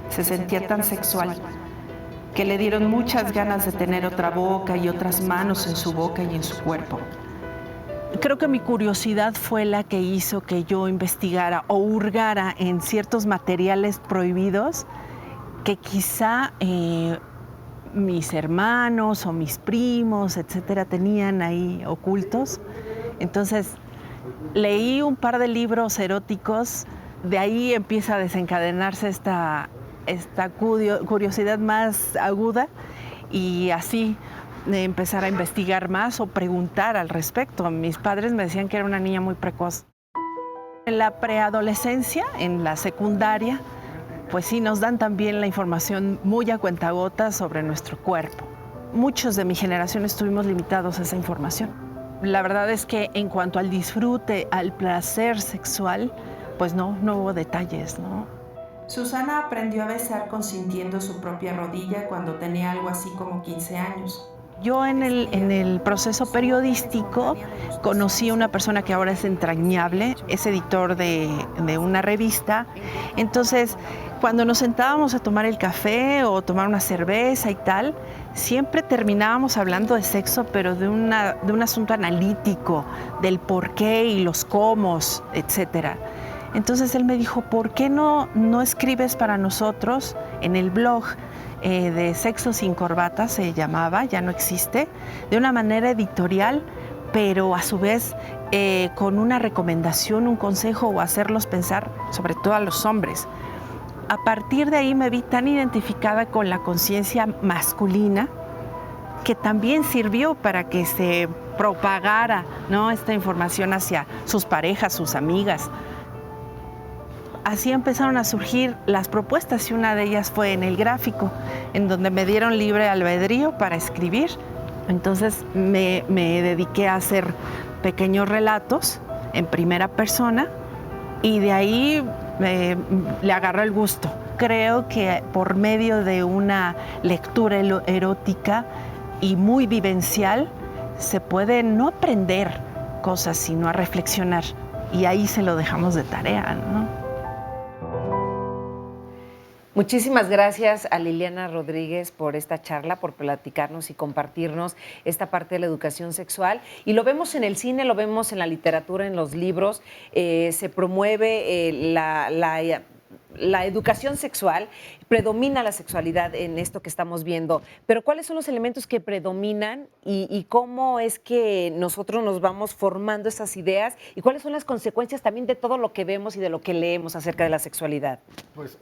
Se sentía tan sexual que le dieron muchas ganas de tener otra boca y otras manos en su boca y en su cuerpo. Creo que mi curiosidad fue la que hizo que yo investigara o hurgara en ciertos materiales prohibidos que quizá mis hermanos o mis primos, etcétera, tenían ahí ocultos. Entonces, leí un par de libros eróticos, de ahí empieza a desencadenarse esta curiosidad más aguda, y así de empezar a investigar más o preguntar al respecto. Mis padres me decían que era una niña muy precoz. En la preadolescencia, en la secundaria, pues sí nos dan también la información muy a cuentagotas sobre nuestro cuerpo. Muchos de mi generación estuvimos limitados a esa información. La verdad es que en cuanto al disfrute, al placer sexual, pues no hubo detalles, ¿no? Susana aprendió a besar consintiendo su propia rodilla cuando tenía algo así como 15 años. Yo en el proceso periodístico conocí a una persona que ahora es entrañable, es editor de una revista. Entonces, cuando nos sentábamos a tomar el café o tomar una cerveza y tal, siempre terminábamos hablando de sexo, pero de un asunto analítico, del por qué y los cómo, etcétera. Entonces él me dijo, ¿por qué no escribes para nosotros en el blog de Sexo sin Corbata, se llamaba, ya no existe, de una manera editorial, pero a su vez con una recomendación, un consejo, o hacerlos pensar, sobre todo a los hombres? A partir de ahí me vi tan identificada con la conciencia masculina, que también sirvió para que se propagara, ¿no?, esta información hacia sus parejas, sus amigas. Así empezaron a surgir las propuestas, y una de ellas fue en El Gráfico, en donde me dieron libre albedrío para escribir. Entonces me dediqué a hacer pequeños relatos en primera persona, y de ahí le agarré el gusto. Creo que por medio de una lectura erótica y muy vivencial se puede no aprender cosas, sino a reflexionar, y ahí se lo dejamos de tarea, ¿no? Muchísimas gracias a Liliana Rodríguez por esta charla, por platicarnos y compartirnos esta parte de la educación sexual. Y lo vemos en el cine, lo vemos en la literatura, en los libros. Se promueve la educación sexual, predomina la sexualidad en esto que estamos viendo, pero ¿cuáles son los elementos que predominan y cómo es que nosotros nos vamos formando esas ideas y cuáles son las consecuencias también de todo lo que vemos y de lo que leemos acerca de la sexualidad? Pues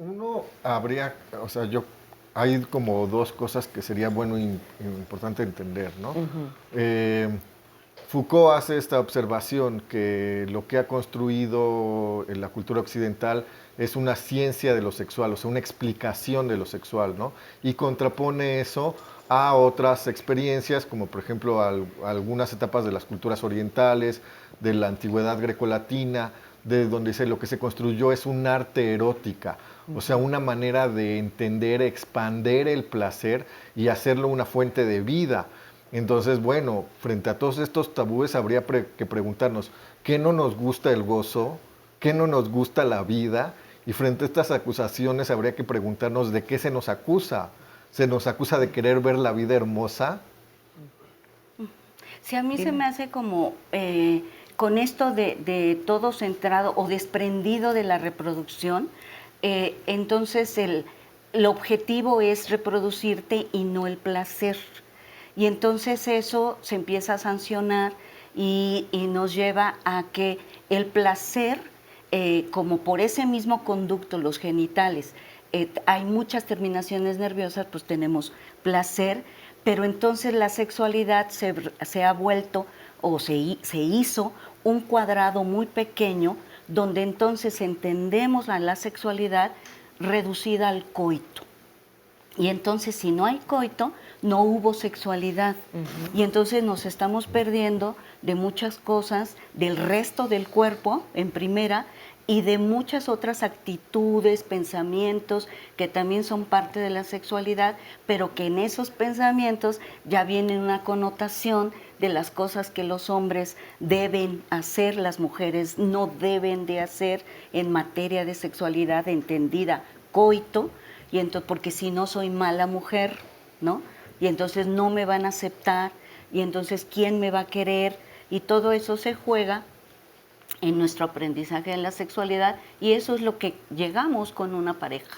hay como dos cosas que sería bueno e importante entender, ¿no? Foucault hace esta observación que lo que ha construido en la cultura occidental es una ciencia de lo sexual, o sea, una explicación de lo sexual, ¿no? Y contrapone eso a otras experiencias, como por ejemplo algunas etapas de las culturas orientales, de la antigüedad grecolatina, de donde lo que se construyó es un arte erótica, o sea, una manera de entender, expander el placer y hacerlo una fuente de vida. Entonces, bueno, frente a todos estos tabúes habría que preguntarnos, ¿qué no nos gusta el gozo? ¿Qué no nos gusta la vida? Y frente a estas acusaciones habría que preguntarnos de qué se nos acusa. ¿Se nos acusa de querer ver la vida hermosa? Sí, a mí se me hace como con esto de todo centrado o desprendido de la reproducción, entonces el objetivo es reproducirte y no el placer. Y entonces eso se empieza a sancionar y nos lleva a que el placer, como por ese mismo conducto, los genitales, hay muchas terminaciones nerviosas, pues tenemos placer, pero entonces la sexualidad se ha vuelto o se hizo un cuadrado muy pequeño donde entonces entendemos a la sexualidad reducida al coito. Y entonces si no hay coito, no hubo sexualidad. Y entonces nos estamos perdiendo de muchas cosas, del resto del cuerpo, en primera, y de muchas otras actitudes, pensamientos que también son parte de la sexualidad, pero que en esos pensamientos ya viene una connotación de las cosas que los hombres deben hacer, las mujeres no deben de hacer en materia de sexualidad entendida, coito, y entonces, porque si no soy mala mujer, ¿no? Y entonces no me van a aceptar, y entonces ¿quién me va a querer? Y todo eso se juega en nuestro aprendizaje en la sexualidad, y eso es lo que llegamos con una pareja.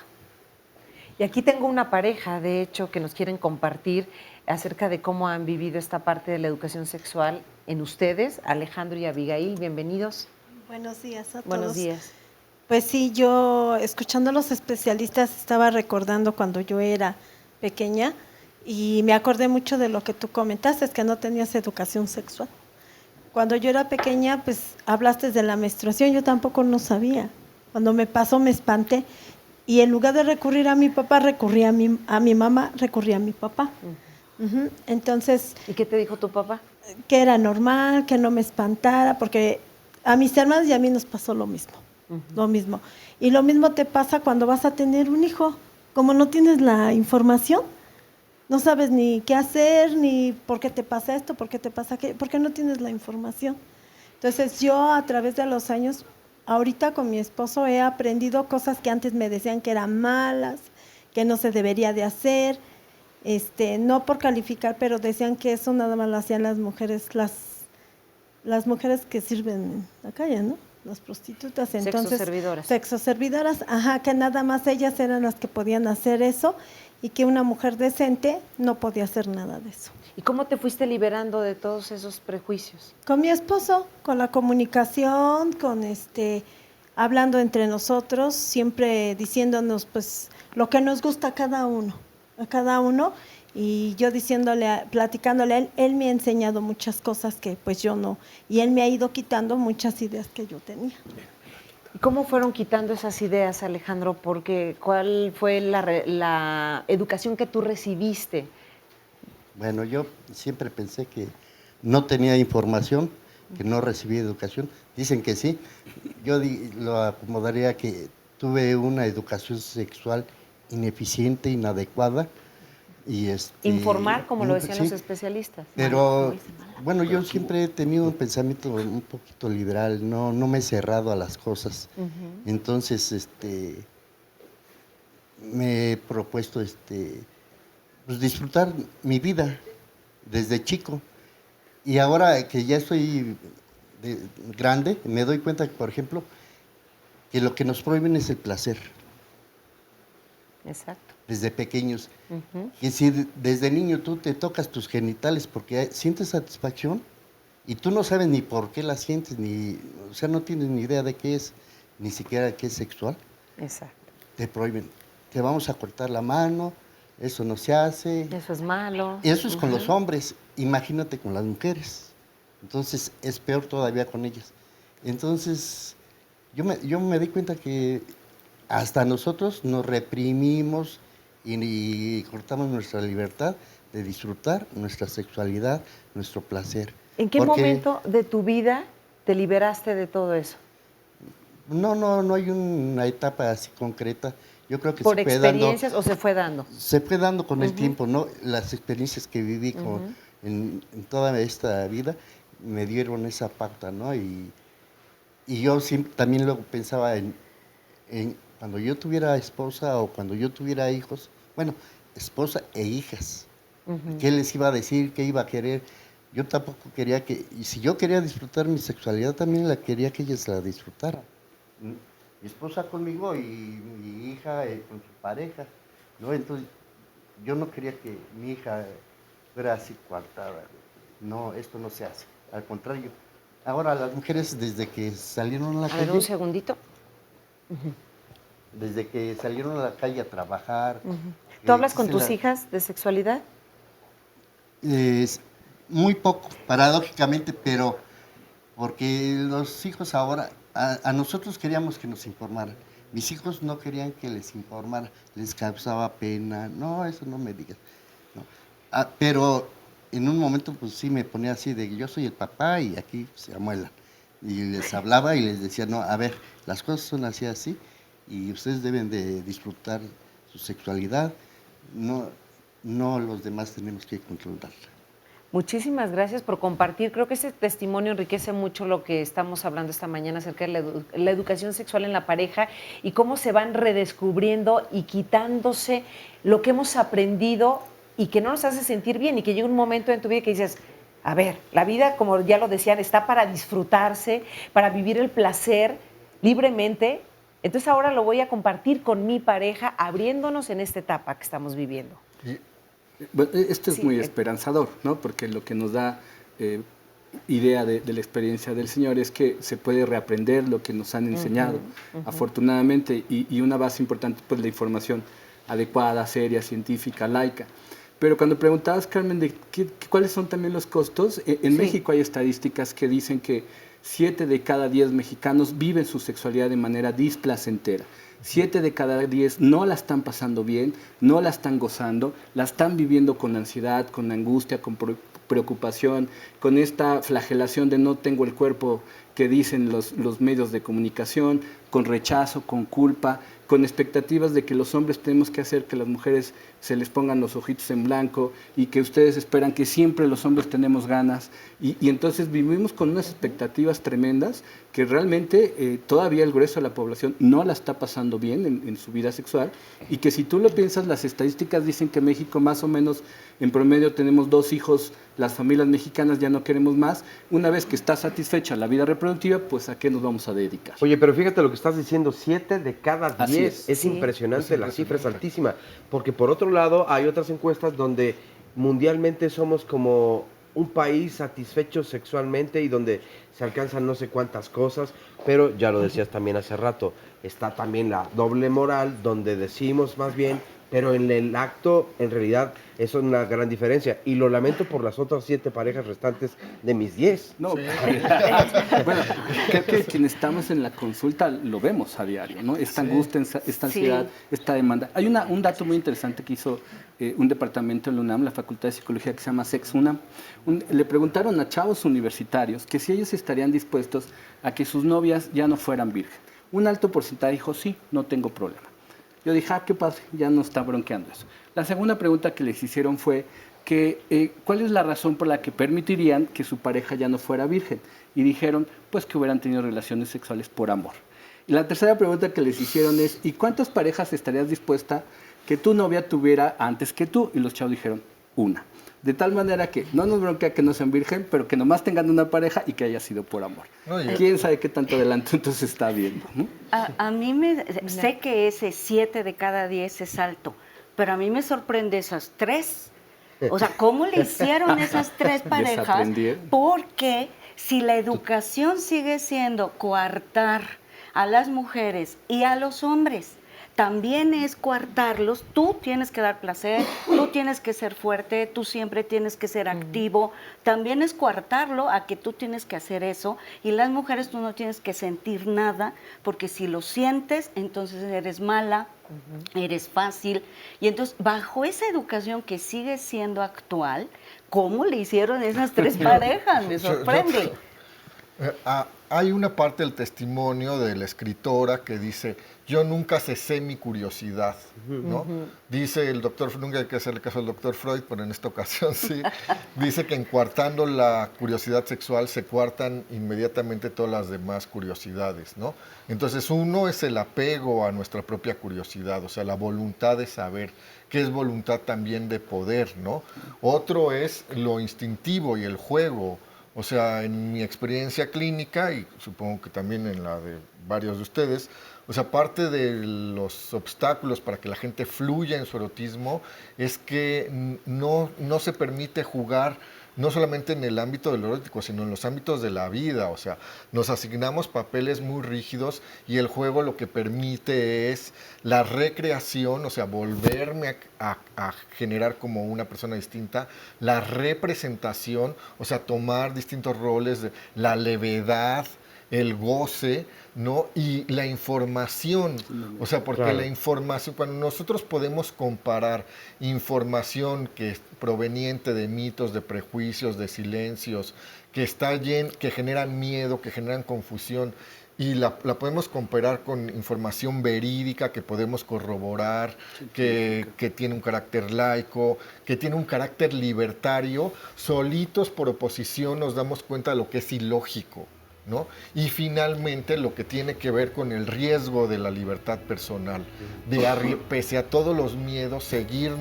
Y aquí tengo una pareja, de hecho, que nos quieren compartir acerca de cómo han vivido esta parte de la educación sexual en ustedes. Alejandro y Abigail, bienvenidos. Buenos días a todos. Buenos días. Pues sí, yo escuchando a los especialistas estaba recordando cuando yo era pequeña y me acordé mucho de lo que tú comentaste, es que no tenías educación sexual. Cuando yo era pequeña, pues hablaste de la menstruación, yo tampoco no sabía. Cuando me pasó me espanté y en lugar de recurrir a mi papá, recurrí a mi mamá, recurrí a mi papá. Entonces, ¿y qué te dijo tu papá? Que era normal, que no me espantara, porque a mis hermanas y a mí nos pasó lo mismo. Lo mismo. Y lo mismo te pasa cuando vas a tener un hijo. Como no tienes la información, no sabes ni qué hacer, ni por qué te pasa esto, por qué te pasa aquello, porque no tienes la información. Entonces yo a través de los años, ahorita con mi esposo he aprendido cosas que antes me decían que eran malas, que no se debería de hacer, no por calificar, pero decían que eso nada más lo hacían las mujeres, las mujeres que sirven en la calle, ¿no? Las prostitutas, entonces sexoservidoras, que nada más ellas eran las que podían hacer eso y que una mujer decente no podía hacer nada de eso. ¿Y cómo te fuiste liberando de todos esos prejuicios? Con mi esposo, con la comunicación, con hablando entre nosotros, siempre diciéndonos pues lo que nos gusta a cada uno, y yo platicándole a él, él me ha enseñado muchas cosas que pues yo no, y él me ha ido quitando muchas ideas que yo tenía. ¿Y cómo fueron quitando esas ideas, Alejandro? Porque ¿cuál fue la educación que tú recibiste? Bueno, yo siempre pensé que no tenía información, que no recibí educación. Dicen que sí. Yo lo acomodaría que tuve una educación sexual ineficiente, inadecuada. Y informar, como lo decían los especialistas. Pero bueno, yo siempre he tenido un pensamiento un poquito liberal, no me he cerrado a las cosas. Entonces, me he propuesto pues disfrutar mi vida desde chico. Y ahora que ya estoy grande, me doy cuenta que, por ejemplo, que lo que nos prohíben es el placer. Exacto. Desde pequeños. Que si desde niño tú te tocas tus genitales porque sientes satisfacción y tú no sabes ni por qué la sientes, o sea, no tienes ni idea de qué es, ni siquiera qué es sexual. Exacto. Te prohíben. Te vamos a cortar la mano, eso no se hace. Eso es malo. Eso es con los hombres, imagínate con las mujeres. Entonces es peor todavía con ellas. Entonces yo me di cuenta que hasta nosotros nos reprimimos y cortamos nuestra libertad de disfrutar nuestra sexualidad, nuestro placer. ¿En qué momento de tu vida te liberaste de todo eso? No hay una etapa así concreta. Yo creo que ¿Por se fue dando. ¿Por experiencias o se fue dando? Se fue dando con el tiempo, ¿no? Las experiencias que viví en toda esta vida me dieron esa pauta, ¿no? Y yo también luego pensaba en cuando yo tuviera esposa o cuando yo tuviera hijos, bueno, esposa e hijas, ¿qué les iba a decir? ¿Qué iba a querer? Yo tampoco quería y si yo quería disfrutar mi sexualidad, también quería que ellas la disfrutaran. Mi esposa conmigo y mi hija con su pareja, ¿no? Entonces, yo no quería que mi hija fuera así coartada. No, esto no se hace. Al contrario. Ahora las mujeres desde que salieron a la calle... A ver, un segundito. Desde que salieron a la calle a trabajar... ¿Tú hablas con tus hijas de sexualidad? Muy poco, paradójicamente, pero porque los hijos ahora... A nosotros queríamos que nos informaran. Mis hijos no querían que les informara, les causaba pena. No, eso no me digas. No. Pero en un momento pues sí me ponía así de yo soy el papá y aquí se amuelan. Y les hablaba y les decía, no, a ver, las cosas son así y ustedes deben de disfrutar su sexualidad. No los demás tenemos que controlarla. Muchísimas gracias por compartir. Creo que ese testimonio enriquece mucho lo que estamos hablando esta mañana acerca de la educación sexual en la pareja y cómo se van redescubriendo y quitándose lo que hemos aprendido y que no nos hace sentir bien y que llega un momento en tu vida que dices, a ver, la vida, como ya lo decían, está para disfrutarse, para vivir el placer libremente. Entonces ahora lo voy a compartir con mi pareja, abriéndonos en esta etapa que estamos viviendo. Bueno, esto es muy esperanzador, ¿no? Porque lo que nos da idea de la experiencia del Señor es que se puede reaprender lo que nos han enseñado, afortunadamente, y una base importante, pues la información adecuada, seria, científica, laica. Pero cuando preguntabas, Carmen, de cuáles son también los costos, en México hay estadísticas que dicen que 7 de cada 10 mexicanos viven su sexualidad de manera displacentera. 7 de cada 10 no la están pasando bien, no la están gozando, la están viviendo con ansiedad, con angustia, con preocupación, con esta flagelación de no tengo el cuerpo que dicen los medios de comunicación, con rechazo, con culpa, con expectativas de que los hombres tenemos que hacer que las mujeres se les pongan los ojitos en blanco y que ustedes esperan que siempre los hombres tenemos ganas y entonces vivimos con unas expectativas tremendas que realmente todavía el grueso de la población no la está pasando bien en su vida sexual y que si tú lo piensas, las estadísticas dicen que México más o menos en promedio tenemos 2 hijos, las familias mexicanas ya no queremos más, una vez que está satisfecha la vida reproductiva, pues ¿a qué nos vamos a dedicar? Oye, pero fíjate lo que estás diciendo, 7 de cada 10, es impresionante, la cifra es altísima, porque por otro lado hay otras encuestas donde mundialmente somos como un país satisfecho sexualmente y donde se alcanzan no sé cuántas cosas, pero ya lo decías también hace rato, está también la doble moral donde decimos más bien, pero en el acto, en realidad, eso es una gran diferencia. Y lo lamento por las otras 7 parejas restantes de mis 10. No, bueno, creo que quienes estamos en la consulta lo vemos a diario, ¿no? Esta angustia, esta ansiedad, esta demanda. Hay un dato muy interesante que hizo un departamento en la UNAM, la Facultad de Psicología, que se llama Sex UNAM. Le preguntaron a chavos universitarios que si ellos estarían dispuestos a que sus novias ya no fueran virgen. Un alto porcentaje dijo, sí, no tengo problema. Yo dije, qué padre, ya no está bronqueando eso. La segunda pregunta que les hicieron fue que, ¿cuál es la razón por la que permitirían que su pareja ya no fuera virgen? Y dijeron, pues que hubieran tenido relaciones sexuales por amor. Y la tercera pregunta que les hicieron es, ¿y cuántas parejas estarías dispuesta que tu novia tuviera antes que tú? Y los chavos dijeron, 1. De tal manera que no nos bronquea que no sean virgen, pero que nomás tengan una pareja y que haya sido por amor. ¿Quién sabe qué tanto adelanto entonces está viendo? ¿No? A mí sé que ese 7 de cada 10 es alto, pero a mí me sorprende esas 3. O sea, ¿cómo le hicieron esas 3 parejas? Porque si la educación sigue siendo coartar a las mujeres y a los hombres, también es coartarlos. Tú tienes que dar placer, tú tienes que ser fuerte, tú siempre tienes que ser activo. También es coartarlo a que tú tienes que hacer eso, y las mujeres tú no tienes que sentir nada, porque si lo sientes, entonces eres mala, eres fácil. Y entonces, bajo esa educación que sigue siendo actual, ¿cómo le hicieron esas 3 parejas? Me sorprende. Hay una parte del testimonio de la escritora que dice: yo nunca cesé mi curiosidad, ¿no? Dice el doctor, nunca hay que hacerle caso al doctor Freud, pero en esta ocasión sí, dice que en coartando la curiosidad sexual se coartan inmediatamente todas las demás curiosidades, ¿no? Entonces uno es el apego a nuestra propia curiosidad, o sea, la voluntad de saber, que es voluntad también de poder, ¿no? Otro es lo instintivo y el juego. O sea, en mi experiencia clínica, y supongo que también en la de varios de ustedes, o sea, parte de los obstáculos para que la gente fluya en su erotismo es que no se permite jugar no solamente en el ámbito del erótico, sino en los ámbitos de la vida. O sea, nos asignamos papeles muy rígidos y el juego lo que permite es la recreación, o sea, volverme a generar como una persona distinta, la representación, o sea, tomar distintos roles, de la levedad, el goce, ¿no? Y la información, o sea, porque la información, cuando nosotros podemos comparar información que es proveniente de mitos, de prejuicios, de silencios, que generan miedo, que generan confusión, y la podemos comparar con información verídica que podemos corroborar, que tiene un carácter laico, que tiene un carácter libertario, solitos por oposición nos damos cuenta de lo que es ilógico, ¿no? Y finalmente lo que tiene que ver con el riesgo de la libertad personal, de pese a todos los miedos, seguir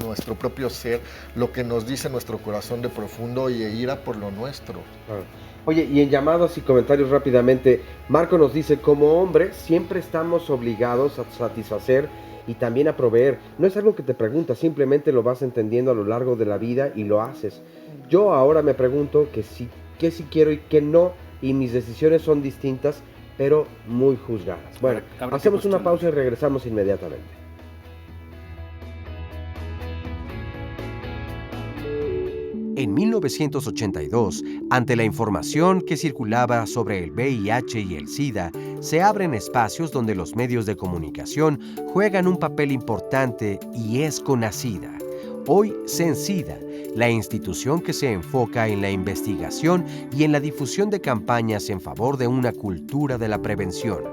nuestro propio ser, lo que nos dice nuestro corazón de profundo, y ir a por lo nuestro. Oye, y en llamados y comentarios rápidamente, Marco nos dice: como hombres siempre estamos obligados a satisfacer y también a proveer. No es algo que te preguntas, simplemente lo vas entendiendo a lo largo de la vida y lo haces. Yo ahora me pregunto qué sí quiero y qué no, y mis decisiones son distintas, pero muy juzgadas. Bueno, hacemos una pausa y regresamos inmediatamente. En 1982, ante la información que circulaba sobre el VIH y el SIDA, se abren espacios donde los medios de comunicación juegan un papel importante, y es Conacida. Hoy, Cencida, la institución que se enfoca en la investigación y en la difusión de campañas en favor de una cultura de la prevención.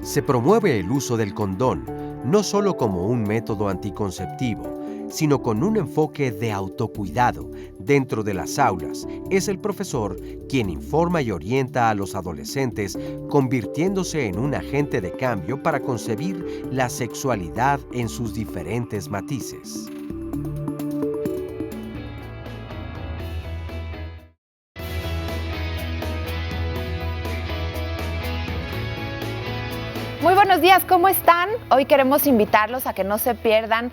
Se promueve el uso del condón, no solo como un método anticonceptivo, sino con un enfoque de autocuidado. Dentro de las aulas, es el profesor quien informa y orienta a los adolescentes, convirtiéndose en un agente de cambio para concebir la sexualidad en sus diferentes matices. Muy buenos días, ¿cómo están? Hoy queremos invitarlos a que no se pierdan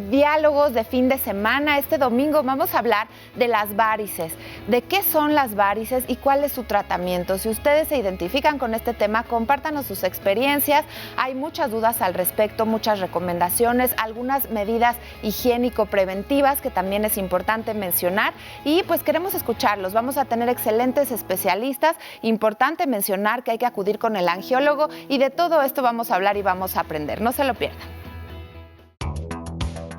diálogos de fin de semana. Este domingo vamos a hablar de las varices, de qué son las varices y cuál es su tratamiento. Si ustedes se identifican con este tema, compártanos sus experiencias. Hay muchas dudas al respecto, muchas recomendaciones, algunas medidas higiénico-preventivas que también es importante mencionar, y pues queremos escucharlos. Vamos a tener excelentes especialistas. Importante mencionar que hay que acudir con el angiólogo, y de todo esto vamos a hablar y vamos a aprender. No se lo pierdan.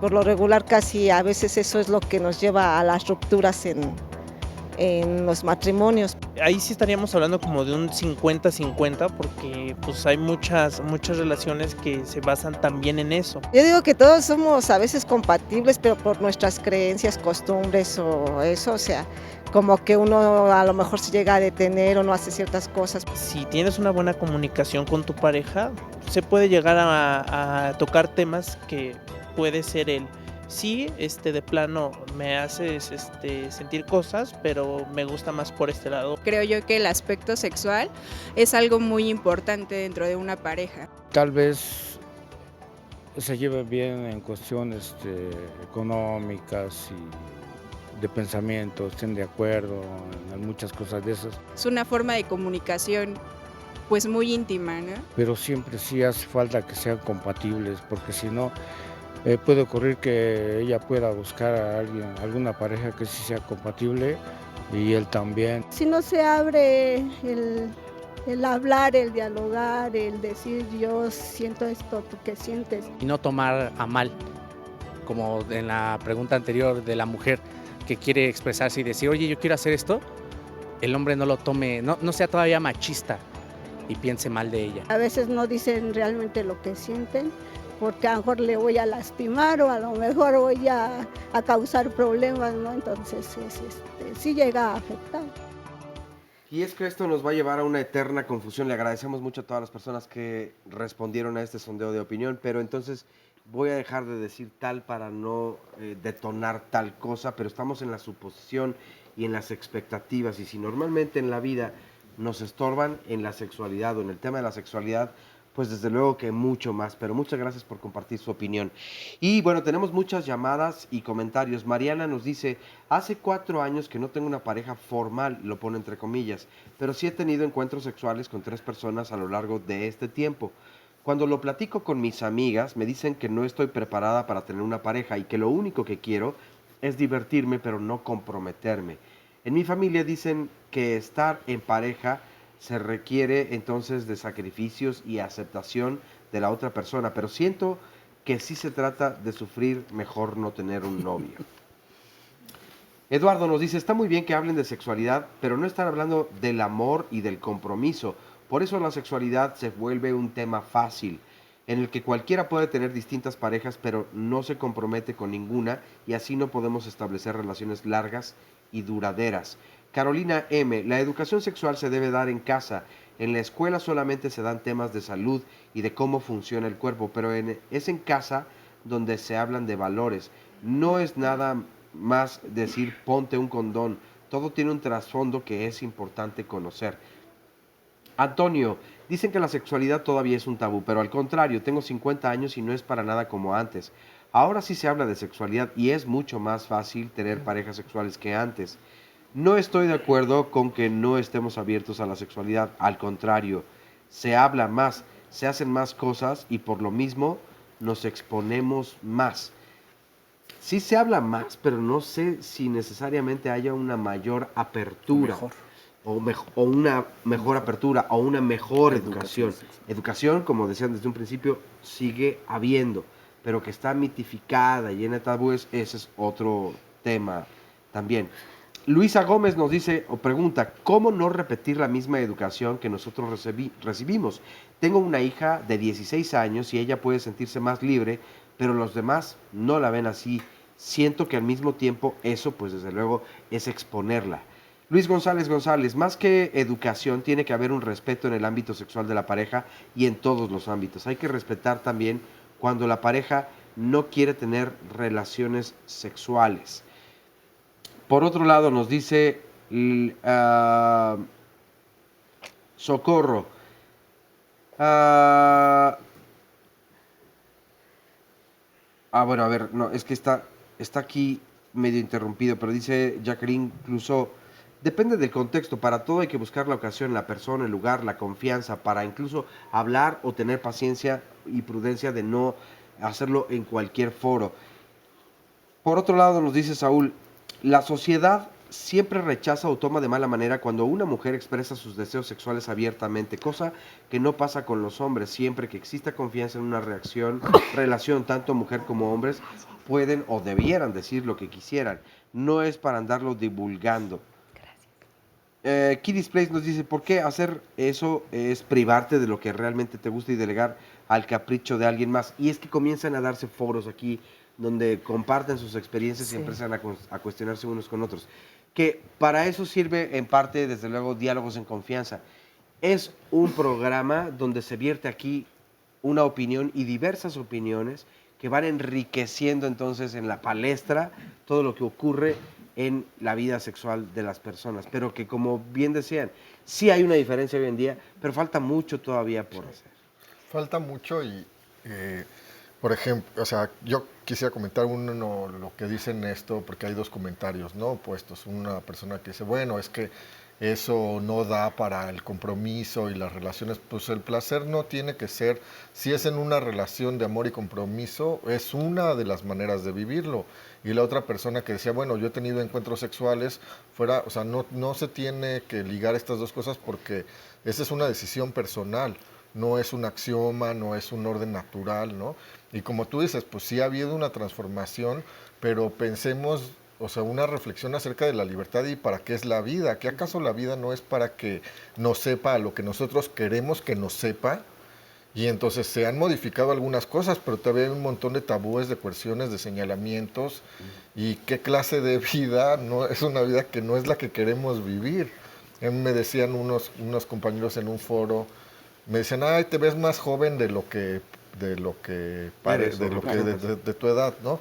Por lo regular, casi a veces eso es lo que nos lleva a las rupturas en los matrimonios. Ahí sí estaríamos hablando como de un 50-50, porque pues hay muchas relaciones que se basan también en eso. Yo digo que todos somos a veces compatibles, pero por nuestras creencias, costumbres o eso, o sea, como que uno a lo mejor se llega a detener o no hace ciertas cosas. Si tienes una buena comunicación con tu pareja, se puede llegar a tocar temas que puede ser sí, de plano me haces sentir cosas, pero me gusta más por este lado. Creo yo que el aspecto sexual es algo muy importante dentro de una pareja. Tal vez se lleve bien en cuestiones económicas y de pensamiento, estén de acuerdo en muchas cosas de esas. Es una forma de comunicación pues muy íntima, ¿no? Pero siempre sí hace falta que sean compatibles, porque si no, puede ocurrir que ella pueda buscar a alguien, alguna pareja que sí sea compatible y él también. Si no se abre el hablar, el dialogar, el decir yo siento esto, ¿tú qué sientes? Y no tomar a mal, como en la pregunta anterior de la mujer que quiere expresarse y decir, oye, yo quiero hacer esto, el hombre no lo tome, no sea todavía machista y piense mal de ella. A veces no dicen realmente lo que sienten, porque a lo mejor le voy a lastimar o a lo mejor voy a causar problemas, ¿no? Entonces sí llega a afectar. Y es que esto nos va a llevar a una eterna confusión. Le agradecemos mucho a todas las personas que respondieron a este sondeo de opinión, pero entonces voy a dejar de decir tal para no detonar tal cosa, pero estamos en la suposición y en las expectativas, y si normalmente en la vida nos estorban en la sexualidad o en el tema de la sexualidad, pues desde luego que mucho más, pero muchas gracias por compartir su opinión. Y bueno, tenemos muchas llamadas y comentarios. Mariana nos dice, hace 4 años que no tengo una pareja formal, lo pone entre comillas, pero sí he tenido encuentros sexuales con 3 personas a lo largo de este tiempo. Cuando lo platico con mis amigas, me dicen que no estoy preparada para tener una pareja y que lo único que quiero es divertirme, pero no comprometerme. En mi familia dicen que estar en pareja se requiere entonces de sacrificios y aceptación de la otra persona, pero siento que si se trata de sufrir, mejor no tener un novio. Eduardo nos dice, está muy bien que hablen de sexualidad, pero no están hablando del amor y del compromiso. Por eso la sexualidad se vuelve un tema fácil, en el que cualquiera puede tener distintas parejas, pero no se compromete con ninguna y así no podemos establecer relaciones largas y duraderas. Carolina M., la educación sexual se debe dar en casa. En la escuela solamente se dan temas de salud y de cómo funciona el cuerpo, pero es en casa donde se hablan de valores. No es nada más decir ponte un condón. Todo tiene un trasfondo que es importante conocer. Antonio, dicen que la sexualidad todavía es un tabú, pero al contrario, tengo 50 años y no es para nada como antes. Ahora sí se habla de sexualidad y es mucho más fácil tener parejas sexuales que antes. No estoy de acuerdo con que no estemos abiertos a la sexualidad, al contrario, se habla más, se hacen más cosas y por lo mismo nos exponemos más. Sí se habla más, pero no sé si necesariamente haya una mayor apertura. O una mejor apertura, o una mejor educación. Educación, como decían desde un principio, sigue habiendo, pero que está mitificada y llena de tabúes, ese es otro tema también. Luisa Gómez nos dice o pregunta, ¿cómo no repetir la misma educación que nosotros recibimos? Tengo una hija de 16 años y ella puede sentirse más libre, pero los demás no la ven así. Siento que al mismo tiempo eso, pues desde luego, es exponerla. Luis González González, más que educación, tiene que haber un respeto en el ámbito sexual de la pareja y en todos los ámbitos. Hay que respetar también cuando la pareja no quiere tener relaciones sexuales. Por otro lado, nos dice Socorro. Bueno, a ver, no, es que está aquí medio interrumpido, pero dice Jacqueline Clouseau, depende del contexto, para todo hay que buscar la ocasión, la persona, el lugar, la confianza, para incluso hablar o tener paciencia y prudencia de no hacerlo en cualquier foro. Por otro lado, nos dice Saúl, la sociedad siempre rechaza o toma de mala manera cuando una mujer expresa sus deseos sexuales abiertamente, cosa que no pasa con los hombres. Siempre que exista confianza en una relación, tanto mujer como hombres pueden o debieran decir lo que quisieran. No es para andarlo divulgando. Kiddies Place nos dice, ¿por qué hacer eso es privarte de lo que realmente te gusta y delegar al capricho de alguien más? Y es que comienzan a darse foros aquí donde comparten sus experiencias y empiezan a cuestionarse unos con otros. Que para eso sirve en parte, desde luego, Diálogos en Confianza. Es un programa donde se vierte aquí una opinión y diversas opiniones que van enriqueciendo entonces en la palestra todo lo que ocurre en la vida sexual de las personas, pero que como bien decían, sí hay una diferencia hoy en día, pero falta mucho todavía por hacer. Falta mucho y, por ejemplo, o sea, yo quisiera comentar lo que dicen esto, porque hay dos comentarios, ¿no? Opuestos. Una persona que dice, bueno, es que eso no da para el compromiso y las relaciones, pues el placer no tiene que ser, si es en una relación de amor y compromiso, es una de las maneras de vivirlo. Y la otra persona que decía, bueno, yo he tenido encuentros sexuales, o sea, no se tiene que ligar estas dos cosas porque esa es una decisión personal, no es un axioma, no es un orden natural, ¿no? Y como tú dices, pues sí ha habido una transformación, pero pensemos, o sea, una reflexión acerca de la libertad y para qué es la vida. ¿Que acaso la vida no es para que nos sepa lo que nosotros queremos que nos sepa? Y entonces se han modificado algunas cosas, pero todavía hay un montón de tabúes, de coerciones, de señalamientos. ¿Y qué clase de vida? No, es una vida que no es la que queremos vivir. Me decían unos compañeros en un foro, me decían, ay, te ves más joven de lo que de tu edad, ¿no?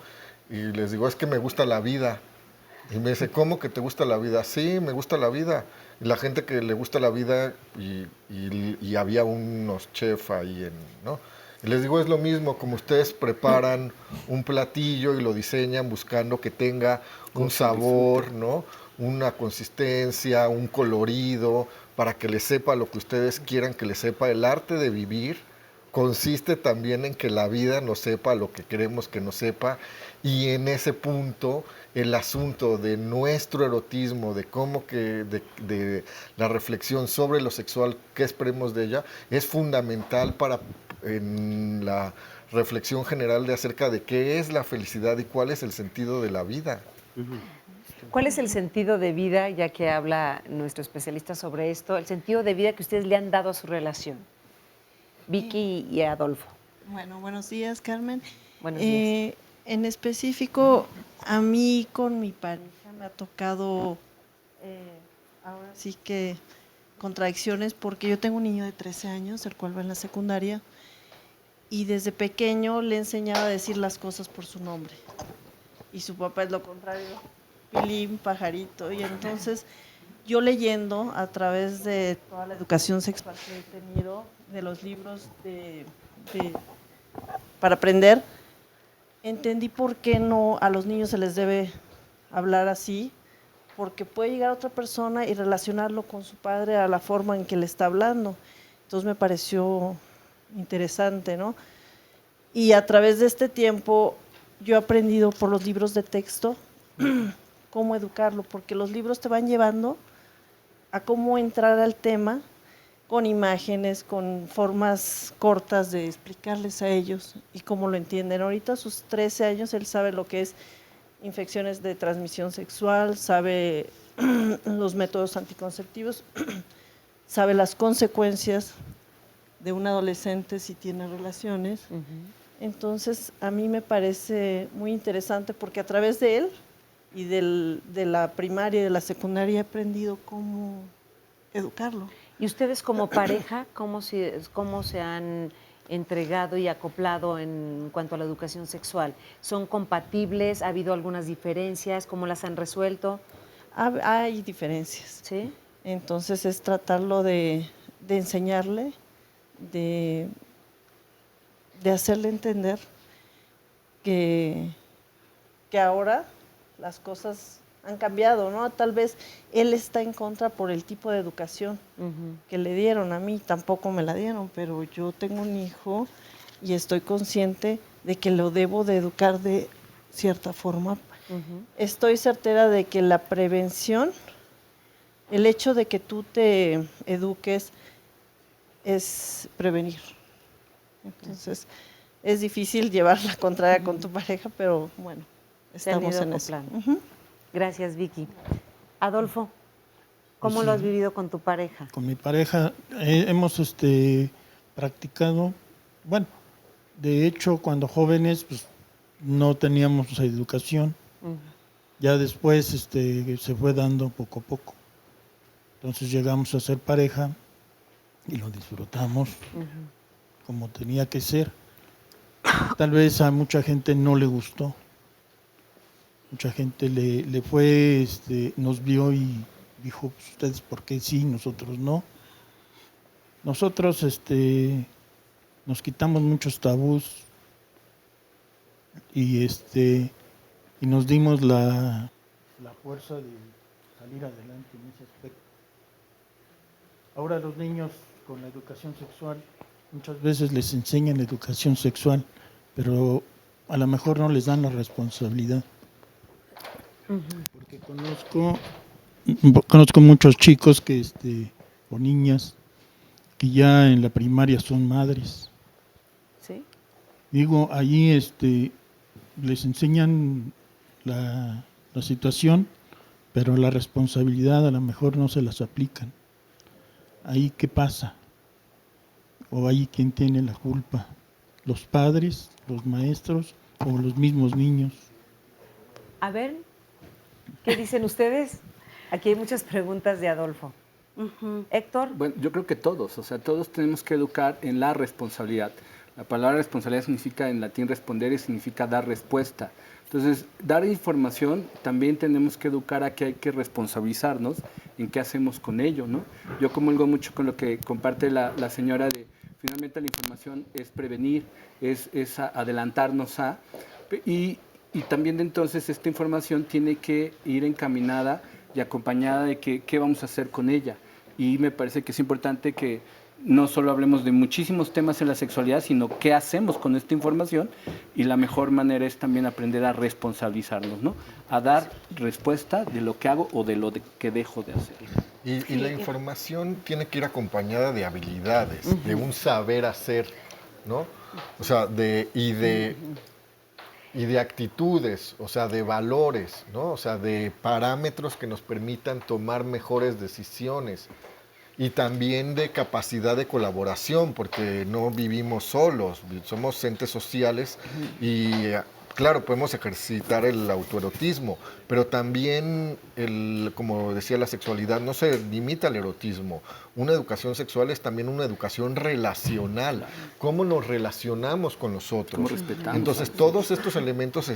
Y les digo, es que me gusta la vida. Y me dice, ¿cómo que te gusta la vida? Sí, me gusta la vida. Y la gente que le gusta la vida, y había unos chefs ahí, ¿no? Y les digo, es lo mismo, como ustedes preparan un platillo y lo diseñan buscando que tenga un sabor, ¿no? Una consistencia, un colorido, para que les sepa lo que ustedes quieran que les sepa. El arte de vivir consiste también en que la vida nos sepa lo que queremos que nos sepa, y en ese punto el asunto de nuestro erotismo, de cómo de la reflexión sobre lo sexual, qué esperemos de ella, es fundamental en la reflexión general de acerca de qué es la felicidad y cuál es el sentido de la vida. ¿Cuál es el sentido de vida, ya que habla nuestro especialista sobre esto, el sentido de vida que ustedes le han dado a su relación? Vicky y Adolfo. Bueno, buenos días, Carmen. Buenos días. En específico, a mí con mi pareja me ha tocado, ahora sí que contradicciones, porque yo tengo un niño de 13 años, el cual va en la secundaria, y desde pequeño le he enseñado a decir las cosas por su nombre. Y su papá es lo contrario, Pilín, pajarito, y entonces yo leyendo a través de toda la educación sexual que he tenido, de los libros para aprender, entendí por qué no a los niños se les debe hablar así, porque puede llegar otra persona y relacionarlo con su padre a la forma en que le está hablando. Entonces me pareció interesante, ¿no? Y a través de este tiempo yo he aprendido por los libros de texto cómo educarlo, porque los libros te van llevando a cómo entrar al tema con imágenes, con formas cortas de explicarles a ellos y cómo lo entienden. Ahorita a sus 13 años él sabe lo que es infecciones de transmisión sexual, sabe los métodos anticonceptivos, sabe las consecuencias de un adolescente si tiene relaciones. Entonces a mí me parece muy interesante porque a través de él y de la primaria y de la secundaria he aprendido cómo educarlo. ¿Y ustedes como pareja, cómo se han entregado y acoplado en cuanto a la educación sexual? ¿Son compatibles? ¿Ha habido algunas diferencias? ¿Cómo las han resuelto? Hay diferencias. ¿Sí? Entonces es tratarlo de enseñarle, de hacerle entender que ahora las cosas han cambiado, ¿no? Tal vez él está en contra por el tipo de educación que le dieron. A mí tampoco me la dieron, pero yo tengo un hijo y estoy consciente de que lo debo de educar de cierta forma. Estoy certera de que la prevención, el hecho de que tú te eduques es prevenir. Entonces, es difícil llevar la contraria con tu pareja, pero bueno, estamos en eso. Gracias, Vicky. Adolfo, ¿cómo lo has vivido con tu pareja? Con mi pareja hemos practicado, bueno, de hecho cuando jóvenes pues, no teníamos educación, ya después se fue dando poco a poco. Entonces llegamos a ser pareja y lo disfrutamos como tenía que ser. Tal vez a mucha gente no le gustó. Mucha gente le fue, nos vio y dijo, pues, ustedes por qué sí, nosotros no. Nosotros nos quitamos muchos tabús y nos dimos la fuerza de salir adelante en ese aspecto. Ahora los niños con la educación sexual, muchas veces les enseñan educación sexual, pero a lo mejor no les dan la responsabilidad. Porque conozco muchos chicos o niñas que ya en la primaria son madres. ¿Sí? Digo, allí les enseñan la situación, pero la responsabilidad a lo mejor no se las aplican. Ahí, ¿qué pasa? O ahí, ¿quién tiene la culpa? ¿Los padres, los maestros o los mismos niños? A ver, ¿qué dicen ustedes? Aquí hay muchas preguntas de Adolfo. Héctor. Bueno, yo creo que todos, o sea, todos tenemos que educar en la responsabilidad. La palabra responsabilidad significa en latín responder y significa dar respuesta. Entonces, dar información, también tenemos que educar a que hay que responsabilizarnos en qué hacemos con ello, ¿no? Yo comulgo mucho con lo que comparte la señora de, finalmente la información es prevenir, es adelantarnos a, y también entonces esta información tiene que ir encaminada y acompañada de qué vamos a hacer con ella. Y me parece que es importante que no solo hablemos de muchísimos temas en la sexualidad, sino qué hacemos con esta información, y la mejor manera es también aprender a responsabilizarnos, ¿no? A dar respuesta de lo que hago o de lo que dejo de hacer. Y la información tiene que ir acompañada de habilidades, de un saber hacer, ¿no? O sea, y de actitudes, o sea, de valores, ¿no? O sea, de parámetros que nos permitan tomar mejores decisiones. Y también de capacidad de colaboración, porque no vivimos solos, somos entes sociales y, claro, podemos ejercitar el autoerotismo, pero también, como decía, la sexualidad no se limita al erotismo. Una educación sexual es también una educación relacional. ¿Cómo nos relacionamos con los otros? ¿Cómo respetamos? Entonces, todos estos elementos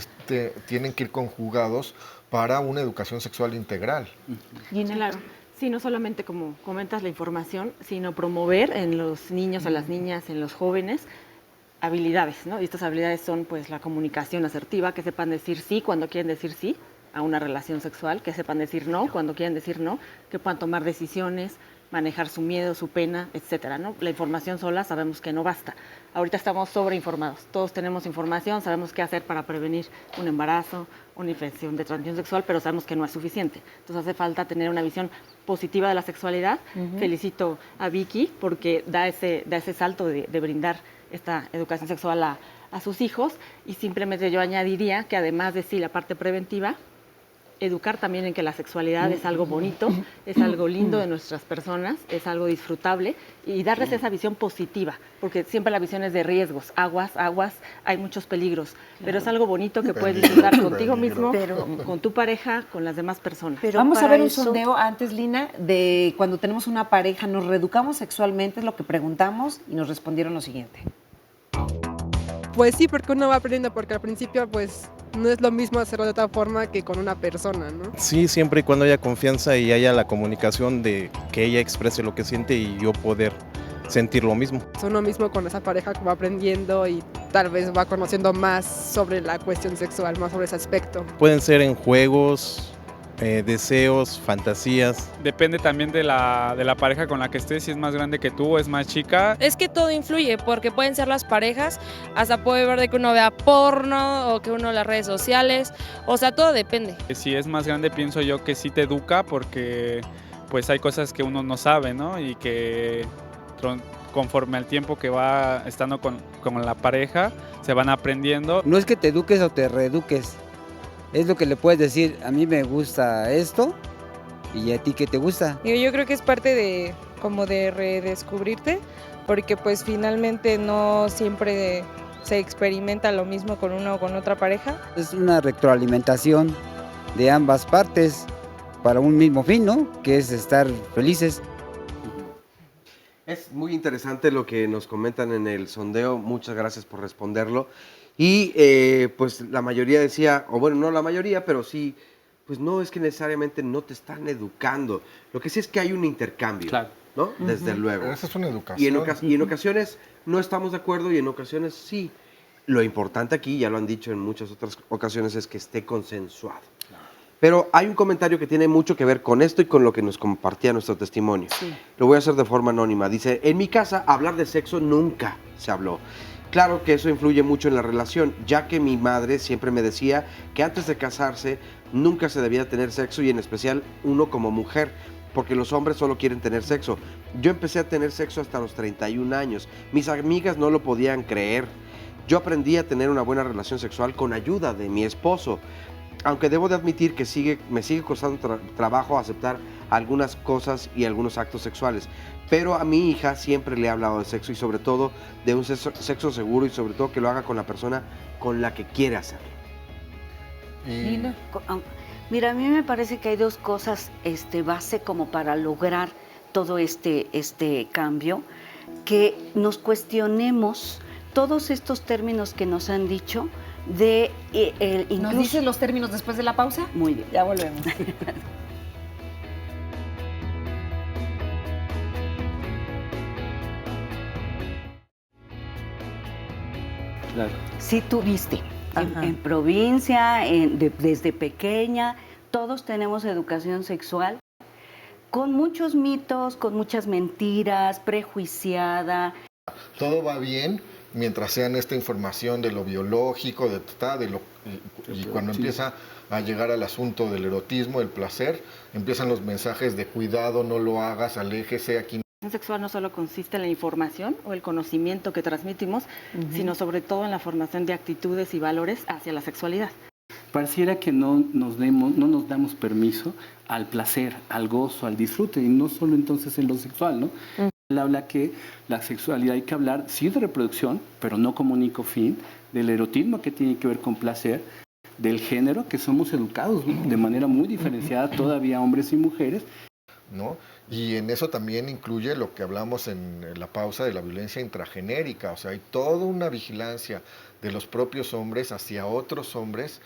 tienen que ir conjugados para una educación sexual integral. Claro. Sí, no solamente como comentas la información, sino promover en los niños, en las niñas, en los jóvenes, habilidades, ¿no? Y estas habilidades son pues la comunicación asertiva, que sepan decir sí cuando quieren decir sí a una relación sexual, que sepan decir no cuando quieren decir no, que puedan tomar decisiones, manejar su miedo, su pena, etcétera, ¿no? La información sola sabemos que no basta. Ahorita estamos sobreinformados, todos tenemos información, sabemos qué hacer para prevenir un embarazo, una infección de transmisión sexual, pero sabemos que no es suficiente. Entonces hace falta tener una visión positiva de la sexualidad. Felicito a Vicky porque da ese salto de brindar esta educación sexual a sus hijos, y simplemente yo añadiría que además de sí la parte preventiva, educar también en que la sexualidad es algo bonito, es algo lindo de nuestras personas, es algo disfrutable, y darles esa visión positiva, porque siempre la visión es de riesgos, aguas, hay muchos peligros, pero es algo bonito que puedes disfrutar contigo mismo, con tu pareja, con las demás personas. Pero vamos a ver un sondeo antes, Lina, de cuando tenemos una pareja, ¿nos reeducamos sexualmente? Es lo que preguntamos y nos respondieron lo siguiente. Pues sí, porque uno va aprendiendo, porque al principio pues no es lo mismo hacerlo de otra forma que con una persona, ¿no? Sí, siempre y cuando haya confianza y haya la comunicación de que ella exprese lo que siente y yo poder sentir lo mismo. Uno mismo con esa pareja que va aprendiendo y tal vez va conociendo más sobre la cuestión sexual, más sobre ese aspecto. Pueden ser en juegos, deseos, fantasías. Depende también de la pareja con la que estés, si es más grande que tú o es más chica. Es que todo influye, porque pueden ser las parejas, hasta puede ver de que uno vea porno o que uno las redes sociales, o sea, todo depende. Si es más grande, pienso yo que sí te educa, porque pues hay cosas que uno no sabe, ¿no? Y que conforme al tiempo que va estando con la pareja, se van aprendiendo. No es que te eduques o te reeduques, es lo que le puedes decir, a mí me gusta esto, ¿y a ti qué te gusta? Yo creo que es parte de como de redescubrirte, porque pues finalmente no siempre se experimenta lo mismo con una o con otra pareja. Es una retroalimentación de ambas partes para un mismo fin, ¿no? Que es estar felices. Es muy interesante lo que nos comentan en el sondeo, muchas gracias por responderlo. Y pues la mayoría decía, o bueno, no la mayoría, pero sí, pues no es que necesariamente no te están educando. Lo que sí es que hay un intercambio, ¿no? Desde luego. Pero esa es una Y educación. y en ocasiones no estamos de acuerdo y en ocasiones sí. Lo importante aquí, ya lo han dicho en muchas otras ocasiones, es que esté consensuado. Pero hay un comentario que tiene mucho que ver con esto y con lo que nos compartía nuestro testimonio. Sí. Lo voy a hacer de forma anónima. Dice, en mi casa hablar de sexo nunca se habló. Claro que eso influye mucho en la relación, ya que mi madre siempre me decía que antes de casarse nunca se debía tener sexo y en especial uno como mujer, porque los hombres solo quieren tener sexo. Yo empecé a tener sexo hasta los 31 años. Mis amigas no lo podían creer. Yo aprendí a tener una buena relación sexual con ayuda de mi esposo. Aunque debo de admitir que me sigue costando trabajo aceptar algunas cosas y algunos actos sexuales. Pero a mi hija siempre le he hablado de sexo y sobre todo de un sexo seguro y sobre todo que lo haga con la persona con la que quiere hacerlo. Mira, a mí me parece que hay dos cosas base como para lograr todo este cambio, que nos cuestionemos todos estos términos que nos han dicho, incluso... ¿Nos dices los términos después de la pausa? Muy bien. Ya volvemos. Claro. Sí tuviste. En provincia, desde pequeña, todos tenemos educación sexual con muchos mitos, con muchas mentiras, prejuiciada. Todo va bien mientras sean esta información de lo biológico, y cuando empieza a llegar al asunto del erotismo, el placer, empiezan los mensajes de cuidado, no lo hagas, aléjese, aquí. La educación sexual no solo consiste en la información o el conocimiento que transmitimos, sino sobre todo en la formación de actitudes y valores hacia la sexualidad. Pareciera que no nos damos permiso al placer, al gozo, al disfrute, y no solo entonces en lo sexual, ¿no? Él habla que la sexualidad hay que hablar, sí, de reproducción, pero no como único fin, del erotismo que tiene que ver con placer, del género, que somos educados de manera muy diferenciada todavía hombres y mujeres. ¿No? Y en eso también incluye lo que hablamos en la pausa de la violencia intragenérica, o sea, hay toda una vigilancia de los propios hombres hacia otros hombres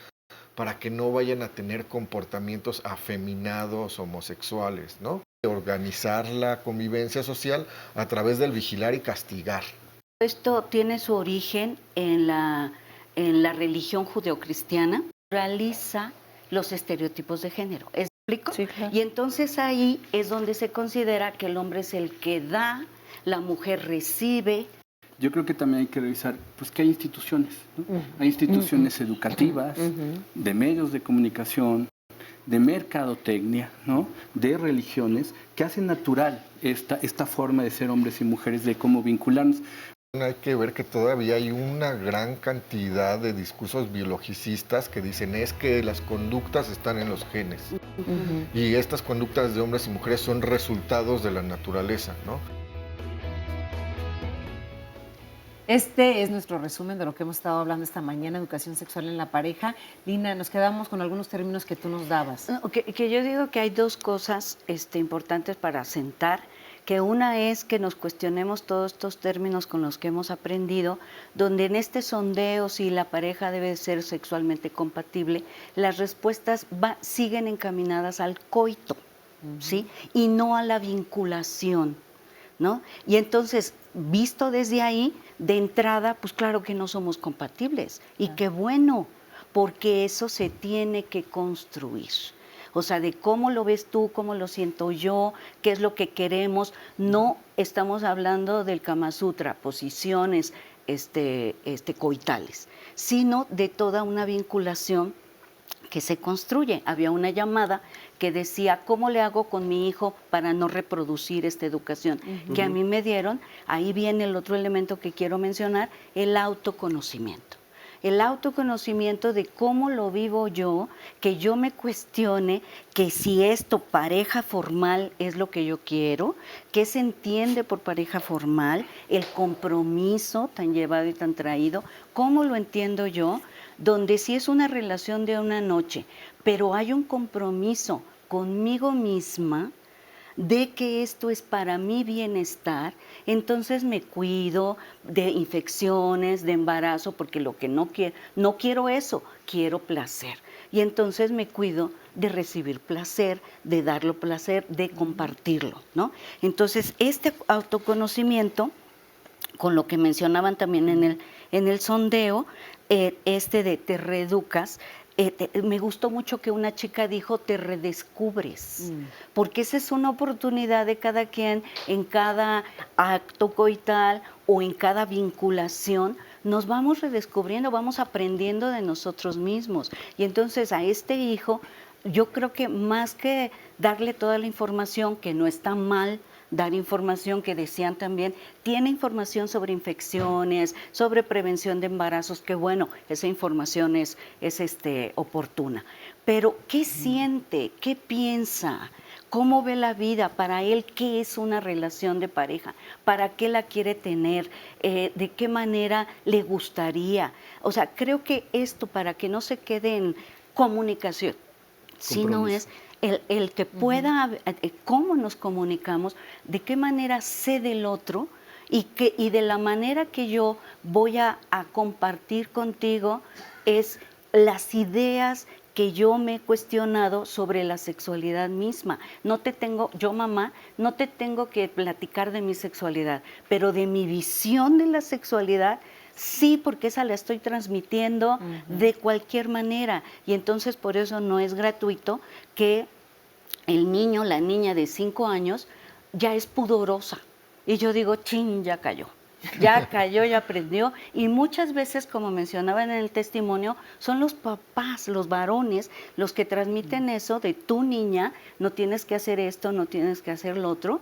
para que no vayan a tener comportamientos afeminados, homosexuales, ¿no? Organizar la convivencia social a través del vigilar y castigar. Esto tiene su origen en la religión judeocristiana, realiza los estereotipos de género. ¿Explico? Sí, claro. Y entonces ahí es donde se considera que el hombre es el que da, la mujer recibe. Yo creo que también hay que revisar pues, que hay instituciones, ¿no? Hay instituciones educativas, de medios de comunicación, de mercadotecnia, ¿no? De religiones, que hacen natural esta forma de ser hombres y mujeres, de cómo vincularnos. Hay que ver que todavía hay una gran cantidad de discursos biologicistas que dicen es que las conductas están en los genes. Y estas conductas de hombres y mujeres son resultados de la naturaleza, ¿no? Este es nuestro resumen de lo que hemos estado hablando esta mañana, educación sexual en la pareja. Lina, nos quedamos con algunos términos que tú nos dabas. Que yo digo que hay dos cosas importantes para sentar, que una es que nos cuestionemos todos estos términos con los que hemos aprendido, donde en este sondeo si la pareja debe ser sexualmente compatible, las respuestas siguen encaminadas al coito, ¿sí? Y no a la vinculación, ¿no? Y entonces, visto desde ahí, de entrada, pues claro que no somos compatibles. Y qué bueno, porque eso se tiene que construir. O sea, de cómo lo ves tú, cómo lo siento yo, qué es lo que queremos. No estamos hablando del Kama Sutra, posiciones coitales, sino de toda una vinculación que se construye. Había una llamada que decía, ¿cómo le hago con mi hijo para no reproducir esta educación que a mí me dieron? Ahí viene el otro elemento que quiero mencionar, el autoconocimiento. El autoconocimiento de cómo lo vivo yo, que yo me cuestione que si esto, pareja formal, es lo que yo quiero, qué se entiende por pareja formal, el compromiso tan llevado y tan traído, cómo lo entiendo yo, donde sí es una relación de una noche, pero hay un compromiso conmigo misma, de que esto es para mi bienestar, entonces me cuido de infecciones, de embarazo, porque lo que no quiero eso, quiero placer. Y entonces me cuido de recibir placer, de darlo placer, de compartirlo, ¿no? Entonces, este autoconocimiento, con lo que mencionaban también en el sondeo, de te reeducas, me gustó mucho que una chica dijo, te redescubres, porque esa es una oportunidad de cada quien en cada acto coital o en cada vinculación. Nos vamos redescubriendo, vamos aprendiendo de nosotros mismos. Y entonces a este hijo, yo creo que más que darle toda la información, que no está mal, dar información que decían también, tiene información sobre infecciones, sobre prevención de embarazos, que bueno, esa información es oportuna. Pero, ¿qué siente? ¿Qué piensa? ¿Cómo ve la vida? Para él, ¿qué es una relación de pareja? ¿Para qué la quiere tener? ¿De qué manera le gustaría? O sea, creo que esto, para que no se quede en comunicación, sino es el que pueda, cómo nos comunicamos, de qué manera sé del otro y de la manera que yo voy a compartir contigo es las ideas que yo me he cuestionado sobre la sexualidad misma. Yo mamá, no te tengo que platicar de mi sexualidad, pero de mi visión de la sexualidad, sí, porque esa la estoy transmitiendo de cualquier manera. Y entonces por eso no es gratuito que el niño, la niña de 5 años, ya es pudorosa. Y yo digo, chin, ya cayó, ya aprendió. Y muchas veces, como mencionaban en el testimonio, son los papás, los varones, los que transmiten eso de tu niña, no tienes que hacer esto, no tienes que hacer lo otro,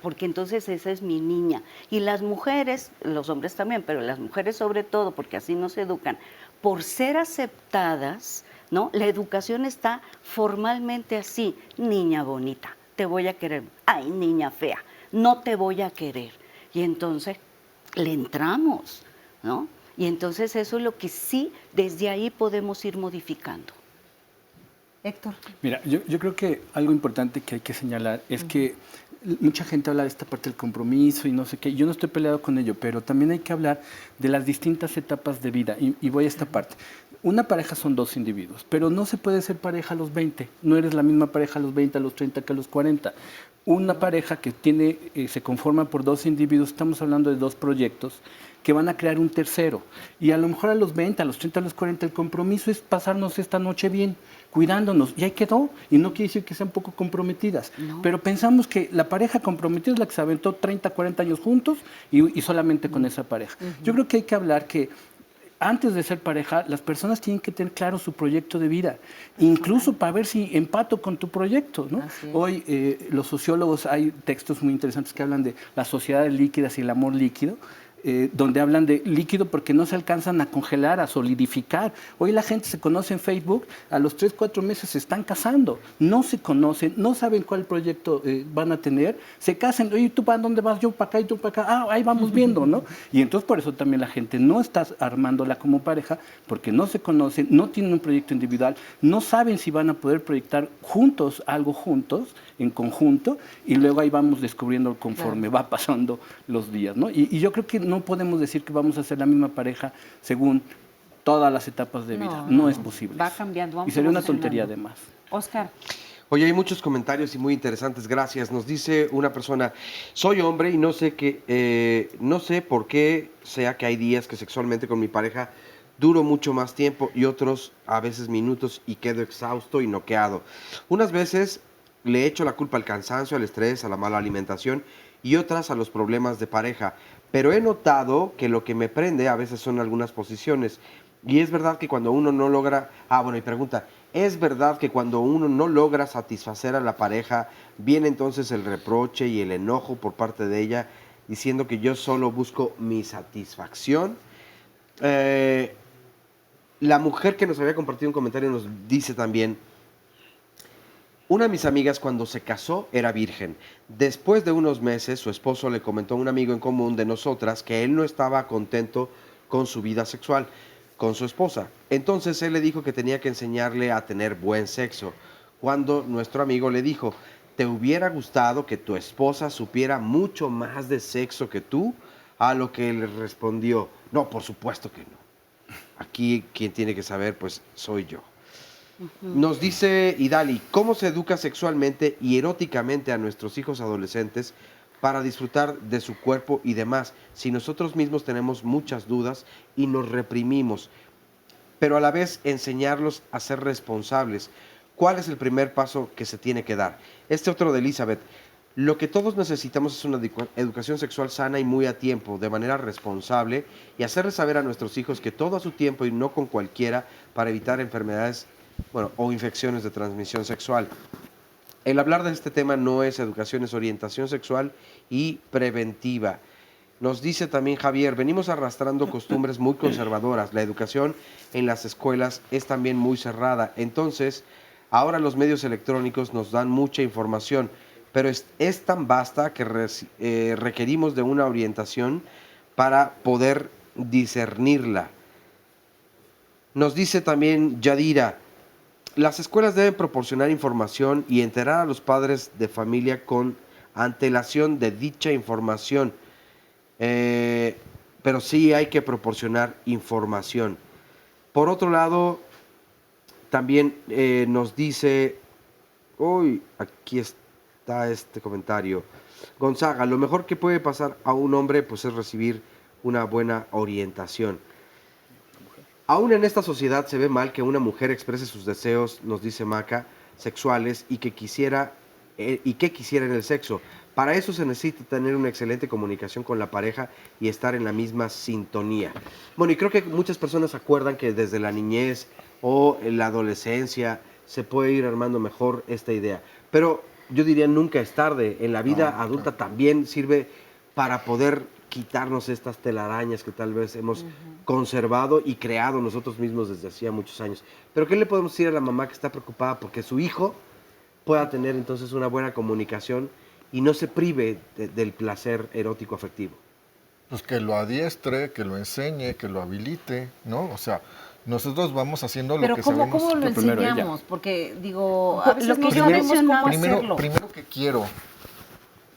porque entonces esa es mi niña. Y las mujeres, los hombres también, pero las mujeres sobre todo, porque así nos educan, por ser aceptadas, ¿no? La educación está formalmente así, niña bonita, te voy a querer, ay, niña fea, no te voy a querer. Y entonces le entramos, ¿no? Y entonces eso es lo que sí, desde ahí podemos ir modificando. Héctor. Mira, yo creo que algo importante que hay que señalar es que mucha gente habla de esta parte del compromiso y no sé qué. Yo no estoy peleado con ello, pero también hay que hablar de las distintas etapas de vida. Y voy a esta parte. Una pareja son 2 individuos, pero no se puede ser pareja a los 20. No eres la misma pareja a los 20, a los 30 que a los 40. Una pareja que se conforma por 2 individuos, estamos hablando de 2 proyectos que van a crear un tercero. Y a lo mejor a los 20, a los 30, a los 40, el compromiso es pasarnos esta noche bien, cuidándonos. Y ahí quedó. Y no quiere decir que sean poco comprometidas. No. Pero pensamos que la pareja comprometida es la que se aventó 30, 40 años juntos y solamente con esa pareja. Yo creo que hay que hablar que antes de ser pareja, las personas tienen que tener claro su proyecto de vida, incluso para ver si empato con tu proyecto, ¿no? Hoy los sociólogos, hay textos muy interesantes que hablan de las sociedades líquidas y el amor líquido, donde hablan de líquido porque no se alcanzan a congelar, a solidificar. Hoy la gente se conoce en Facebook, a los 3, 4 meses se están casando, no se conocen, no saben cuál proyecto van a tener, se casan, oye, ¿tú para dónde vas? Yo para acá y tú para acá, ahí vamos viendo, ¿no? Y entonces por eso también la gente no está armándola como pareja, porque no se conocen, no tienen un proyecto individual, no saben si van a poder proyectar juntos algo juntos, en conjunto, y luego ahí vamos descubriendo conforme va pasando los días, ¿no? Y yo creo que no podemos decir que vamos a ser la misma pareja según todas las etapas de vida. No es posible. Va cambiando. Y sería una tontería además. Oscar. Oye, hay muchos comentarios y muy interesantes, gracias. Nos dice una persona, soy hombre y no sé por qué sea que hay días que sexualmente con mi pareja duro mucho más tiempo y otros a veces minutos y quedo exhausto y noqueado. Unas veces le echo la culpa al cansancio, al estrés, a la mala alimentación y otras a los problemas de pareja. Pero he notado que lo que me prende a veces son algunas posiciones. Y es verdad que cuando uno no logra... y pregunta, ¿es verdad que cuando uno no logra satisfacer a la pareja, viene entonces el reproche y el enojo por parte de ella, diciendo que yo solo busco mi satisfacción? La mujer que nos había compartido un comentario nos dice también, una de mis amigas cuando se casó era virgen. Después de unos meses, su esposo le comentó a un amigo en común de nosotras que él no estaba contento con su vida sexual, con su esposa. Entonces él le dijo que tenía que enseñarle a tener buen sexo. Cuando nuestro amigo le dijo, ¿te hubiera gustado que tu esposa supiera mucho más de sexo que tú? A lo que él respondió, no, por supuesto que no. Aquí quien tiene que saber, pues, soy yo. Nos dice Idali, ¿cómo se educa sexualmente y eróticamente a nuestros hijos adolescentes para disfrutar de su cuerpo y demás, si nosotros mismos tenemos muchas dudas y nos reprimimos, pero a la vez enseñarlos a ser responsables? ¿Cuál es el primer paso que se tiene que dar? Este otro de Elizabeth, lo que todos necesitamos es una educación sexual sana y muy a tiempo, de manera responsable, y hacerles saber a nuestros hijos que todo a su tiempo y no con cualquiera, para evitar enfermedades, o infecciones de transmisión sexual. El hablar de este tema no es educación, es orientación sexual y preventiva. Nos dice también Javier, venimos arrastrando costumbres muy conservadoras. La educación en las escuelas es también muy cerrada. Entonces, ahora los medios electrónicos nos dan mucha información, pero es tan vasta que requerimos de una orientación para poder discernirla. Nos dice también Yadira, las escuelas deben proporcionar información y enterar a los padres de familia con antelación de dicha información, pero sí hay que proporcionar información. Por otro lado, también nos dice, aquí está este comentario, Gonzaga, lo mejor que puede pasar a un hombre pues es recibir una buena orientación. Aún en esta sociedad se ve mal que una mujer exprese sus deseos, nos dice Maca, sexuales y que quisiera en el sexo. Para eso se necesita tener una excelente comunicación con la pareja y estar en la misma sintonía. Bueno, y creo que muchas personas acuerdan que desde la niñez o en la adolescencia se puede ir armando mejor esta idea. Pero yo diría nunca es tarde. En la vida adulta también sirve para poder quitarnos estas telarañas que tal vez hemos conservado y creado nosotros mismos desde hacía muchos años. Pero ¿qué le podemos decir a la mamá que está preocupada porque su hijo pueda tener entonces una buena comunicación y no se prive del placer erótico afectivo? Pues que lo adiestre, que lo enseñe, que lo habilite, ¿no? O sea, nosotros vamos haciendo lo que sabemos. ¿Cómo lo enseñamos? Porque, digo, lo que no sabemos cómo hacerlo. Primero que quiero.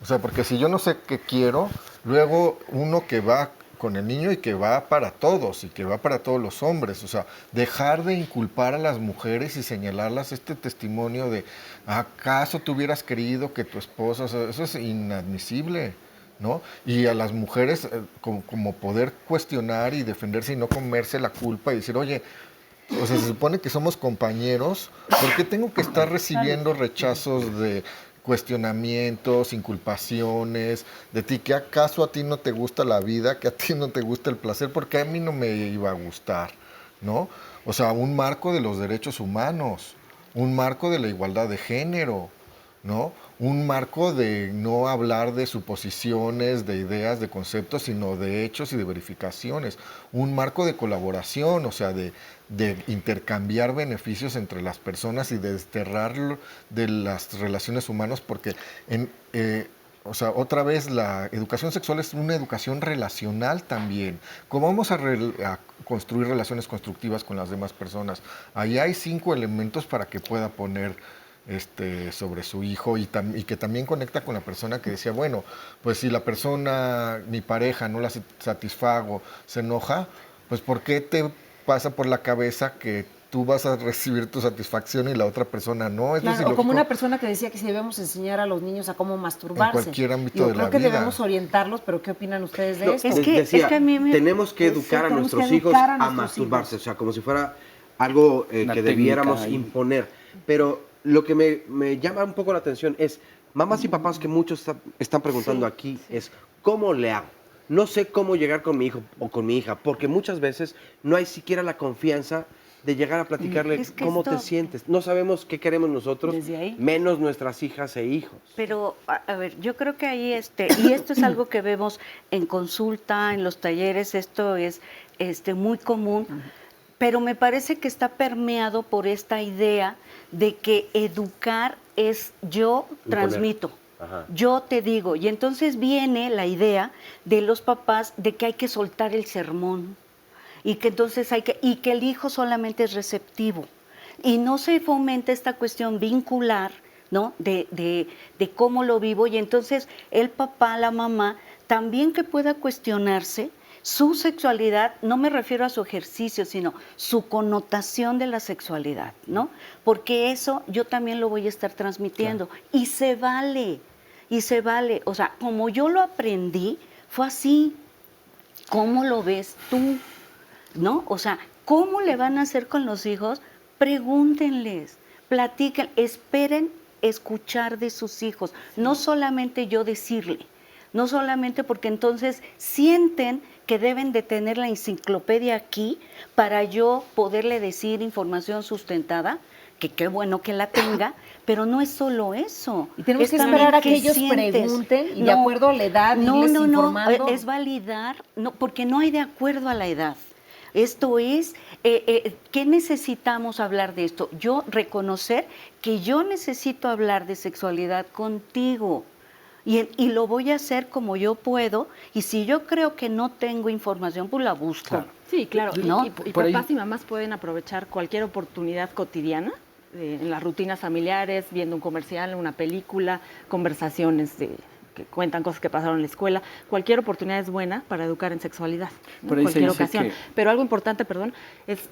O sea, porque si yo no sé qué quiero, luego uno que va con el niño y que va para todos y que va para todos los hombres. O sea, dejar de inculpar a las mujeres y señalarlas este testimonio de ¿acaso tú hubieras querido que tu esposa? O sea, eso es inadmisible, ¿no? Y a las mujeres como poder cuestionar y defenderse y no comerse la culpa y decir, oye, o sea, se supone que somos compañeros, ¿por qué tengo que estar recibiendo rechazos de cuestionamientos, inculpaciones de ti? ¿Que acaso a ti no te gusta la vida? ¿Que a ti no te gusta el placer? Porque a mí no me iba a gustar, ¿no? O sea, un marco de los derechos humanos, un marco de la igualdad de género, ¿no? Un marco de no hablar de suposiciones, de ideas, de conceptos, sino de hechos y de verificaciones. Un marco de colaboración, o sea, de intercambiar beneficios entre las personas y de desterrarlo de las relaciones humanas, porque, o sea, otra vez, la educación sexual es una educación relacional también. ¿Cómo vamos a construir relaciones constructivas con las demás personas? Ahí hay 5 elementos para que pueda poner sobre su hijo y que también conecta con la persona que decía, bueno, pues si la persona, mi pareja, no la satisfago, se enoja, pues ¿por qué te pasa por la cabeza que tú vas a recibir tu satisfacción y la otra persona no? Claro, o como una persona que decía que si debemos enseñar a los niños a cómo masturbarse. En cualquier ámbito de la vida. Creo que debemos orientarles, pero ¿qué opinan ustedes de esto? Es que a mí tenemos que educar a nuestros hijos a masturbarse, o sea, como si fuera algo que debiéramos imponer. Pero lo que me llama un poco la atención es, mamás y papás que muchos están preguntando aquí, es ¿cómo le hago? No sé cómo llegar con mi hijo o con mi hija, porque muchas veces no hay siquiera la confianza de llegar a platicarle cómo te sientes. No sabemos qué queremos nosotros, menos nuestras hijas e hijos. Pero, a ver, yo creo que ahí, y esto es algo que vemos en consulta, en los talleres, esto es muy común, pero me parece que está permeado por esta idea de que educar es yo transmito. Yo te digo, y entonces viene la idea de los papás de que hay que soltar el sermón y que entonces y que el hijo solamente es receptivo y no se fomenta esta cuestión vincular ¿no? De cómo lo vivo, y entonces el papá, la mamá, también que pueda cuestionarse su sexualidad, no me refiero a su ejercicio, sino su connotación de la sexualidad, ¿no? Porque eso yo también lo voy a estar transmitiendo, y se vale, o sea, como yo lo aprendí, fue así. ¿Cómo lo ves tú? ¿No? O sea, ¿cómo le van a hacer con los hijos? Pregúntenles, platiquen, esperen escuchar de sus hijos, no solamente yo decirle, no solamente porque entonces sienten que deben de tener la enciclopedia aquí para yo poderle decir información sustentada, que qué bueno que la tenga, pero no es solo eso. Y tenemos que esperar a que ellos pregunten y de acuerdo a la edad irles informando. Es validar, no, porque no hay de acuerdo a la edad. Esto es, ¿qué necesitamos hablar de esto? Yo reconocer que yo necesito hablar de sexualidad contigo. Y lo voy a hacer como yo puedo, y si yo creo que no tengo información, pues la busco. Claro. Sí, claro. ¿No? Y papás y mamás pueden aprovechar cualquier oportunidad cotidiana, en las rutinas familiares, viendo un comercial, una película, conversaciones que cuentan cosas que pasaron en la escuela. Cualquier oportunidad es buena para educar en sexualidad, ¿no? Cualquier ocasión. Pero algo importante, es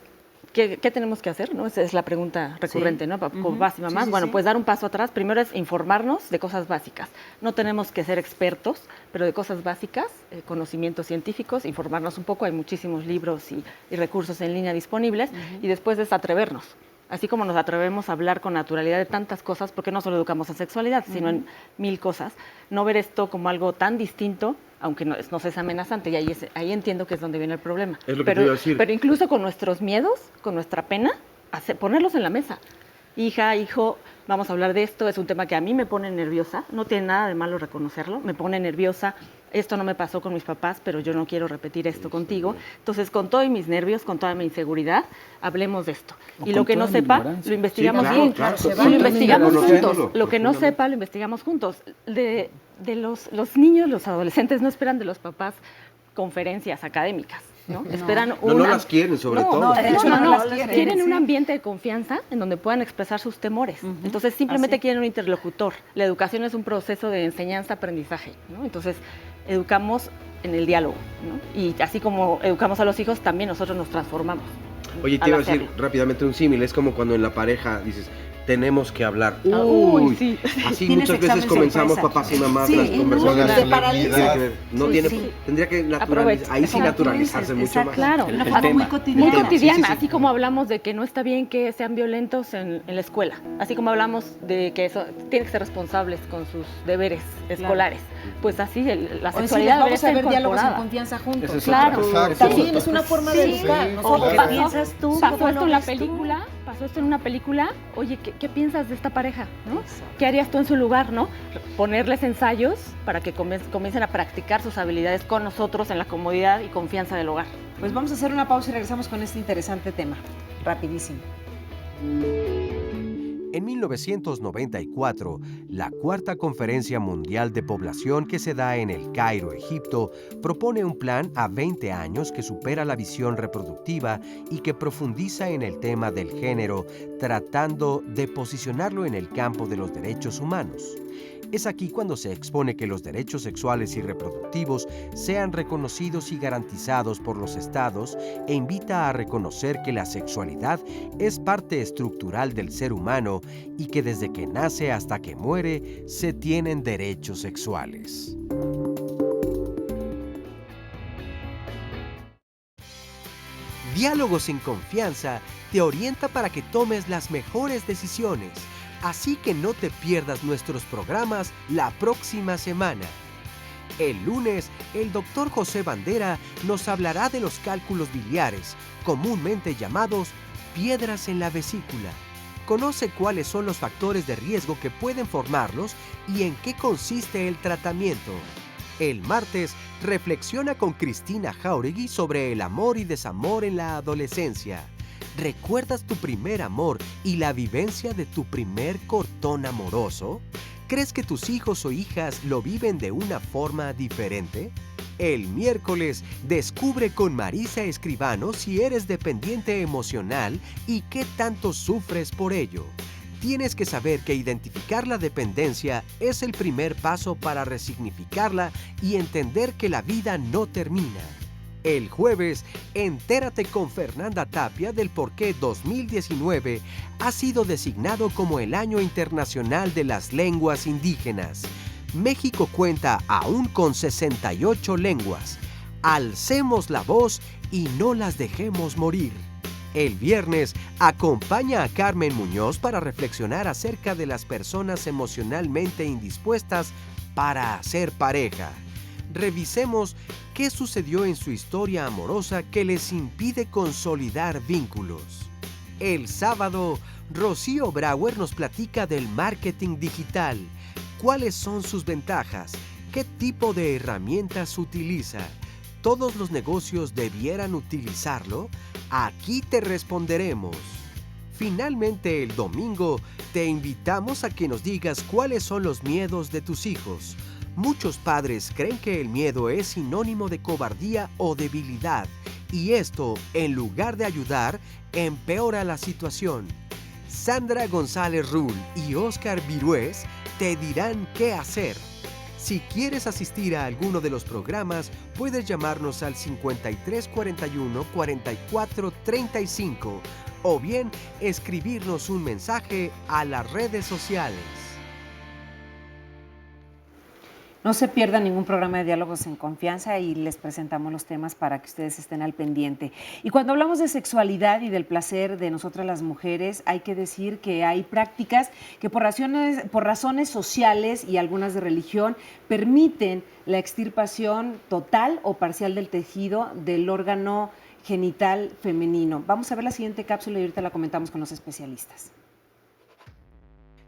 ¿qué tenemos que hacer? ¿No? Esa es la pregunta recurrente, ¿no? Papás y mamás. Pues dar un paso atrás. Primero es informarnos de cosas básicas. No tenemos que ser expertos, pero de cosas básicas, conocimientos científicos, informarnos un poco. Hay muchísimos libros y recursos en línea disponibles. Y después es atrevernos. Así como nos atrevemos a hablar con naturalidad de tantas cosas, porque no solo educamos en sexualidad, sino en 1000 cosas, no ver esto como algo tan distinto, aunque no es amenazante, y ahí entiendo que es donde viene el problema. Es lo que te iba a decir. Pero incluso con nuestros miedos, con nuestra pena, ponerlos en la mesa. Hija, hijo, vamos a hablar de esto, es un tema que a mí me pone nerviosa, no tiene nada de malo reconocerlo, me pone nerviosa, esto no me pasó con mis papás, pero yo no quiero repetir esto contigo. Entonces, con todos mis nervios, con toda mi inseguridad, hablemos de esto. Y lo que no sepa, lo investigamos juntos. Lo investigamos juntos. Lo que no sepa, lo investigamos juntos. De los niños, los adolescentes no esperan de los papás conferencias académicas, ¿no? Esperan no las quieren, sobre todo. No, quieren un ambiente de confianza en donde puedan expresar sus temores. Entonces, simplemente quieren un interlocutor. La educación es un proceso de enseñanza-aprendizaje, ¿no? Entonces, educamos en el diálogo, ¿no? Y así como educamos a los hijos, también nosotros nos transformamos. Oye, te iba a decir rápidamente un símil, es como cuando en la pareja dices, tenemos que hablar. Sí. Así muchas veces comenzamos papás y mamás las conversaciones. Tendría que naturalizarse mucho más. Claro, una fase muy cotidiana. Así como hablamos de que no está bien que sean violentos en la escuela, así como hablamos de que tienen que ser responsables con sus deberes escolares. Pues así, la sexualidad debe ser incorporada. Diálogos en confianza juntos. Claro, también es una forma de educar. ¿Qué piensas tú? Pasó esto en una película, oye, ¿qué piensas de esta pareja? ¿No? ¿Qué harías tú en su lugar? ¿No? Ponerles ensayos para que comiencen a practicar sus habilidades con nosotros en la comodidad y confianza del hogar. Pues vamos a hacer una pausa y regresamos con este interesante tema. Rapidísimo. En 1994, la Cuarta Conferencia Mundial de Población que se da en El Cairo, Egipto, propone un plan a 20 años que supera la visión reproductiva y que profundiza en el tema del género, tratando de posicionarlo en el campo de los derechos humanos. Es aquí cuando se expone que los derechos sexuales y reproductivos sean reconocidos y garantizados por los estados e invita a reconocer que la sexualidad es parte estructural del ser humano y que desde que nace hasta que muere se tienen derechos sexuales. Diálogos en Confianza te orienta para que tomes las mejores decisiones. Así que no te pierdas nuestros programas la próxima semana. El lunes, el Dr. José Bandera nos hablará de los cálculos biliares, comúnmente llamados piedras en la vesícula. Conoce cuáles son los factores de riesgo que pueden formarlos y en qué consiste el tratamiento. El martes, reflexiona con Cristina Jauregui sobre el amor y desamor en la adolescencia. ¿Recuerdas tu primer amor y la vivencia de tu primer cortón amoroso? ¿Crees que tus hijos o hijas lo viven de una forma diferente? El miércoles, descubre con Marisa Escribano si eres dependiente emocional y qué tanto sufres por ello. tienes que saber que identificar la dependencia es el primer paso para resignificarla y entender que la vida no termina. El jueves, entérate con Fernanda Tapia del por qué 2019 ha sido designado como el Año Internacional de las Lenguas Indígenas. México cuenta aún con 68 lenguas. Alcemos la voz y no las dejemos morir. El viernes, acompaña a Carmen Muñoz para reflexionar acerca de las personas emocionalmente indispuestas para hacer pareja. Revisemos qué sucedió en su historia amorosa que les impide consolidar vínculos. El sábado, Rocío Brauer nos platica del marketing digital. ¿Cuáles son sus ventajas? ¿Qué tipo de herramientas utiliza? ¿Todos los negocios debieran utilizarlo? Aquí te responderemos. Finalmente, el domingo, te invitamos a que nos digas cuáles son los miedos de tus hijos. Muchos padres creen que el miedo es sinónimo de cobardía o debilidad, y esto, en lugar de ayudar, empeora la situación. Sandra González Rull y Óscar Virués te dirán qué hacer. Si quieres asistir a alguno de los programas, puedes llamarnos al 5341 44 35 o bien escribirnos un mensaje a las redes sociales. No se pierdan ningún programa de Diálogos en Confianza y les presentamos los temas para que ustedes estén al pendiente. Y cuando hablamos de sexualidad y del placer de nosotras las mujeres, hay que decir que hay prácticas que por razones sociales y algunas de religión permiten la extirpación total o parcial del tejido del órgano genital femenino. Vamos a ver la siguiente cápsula y ahorita la comentamos con los especialistas.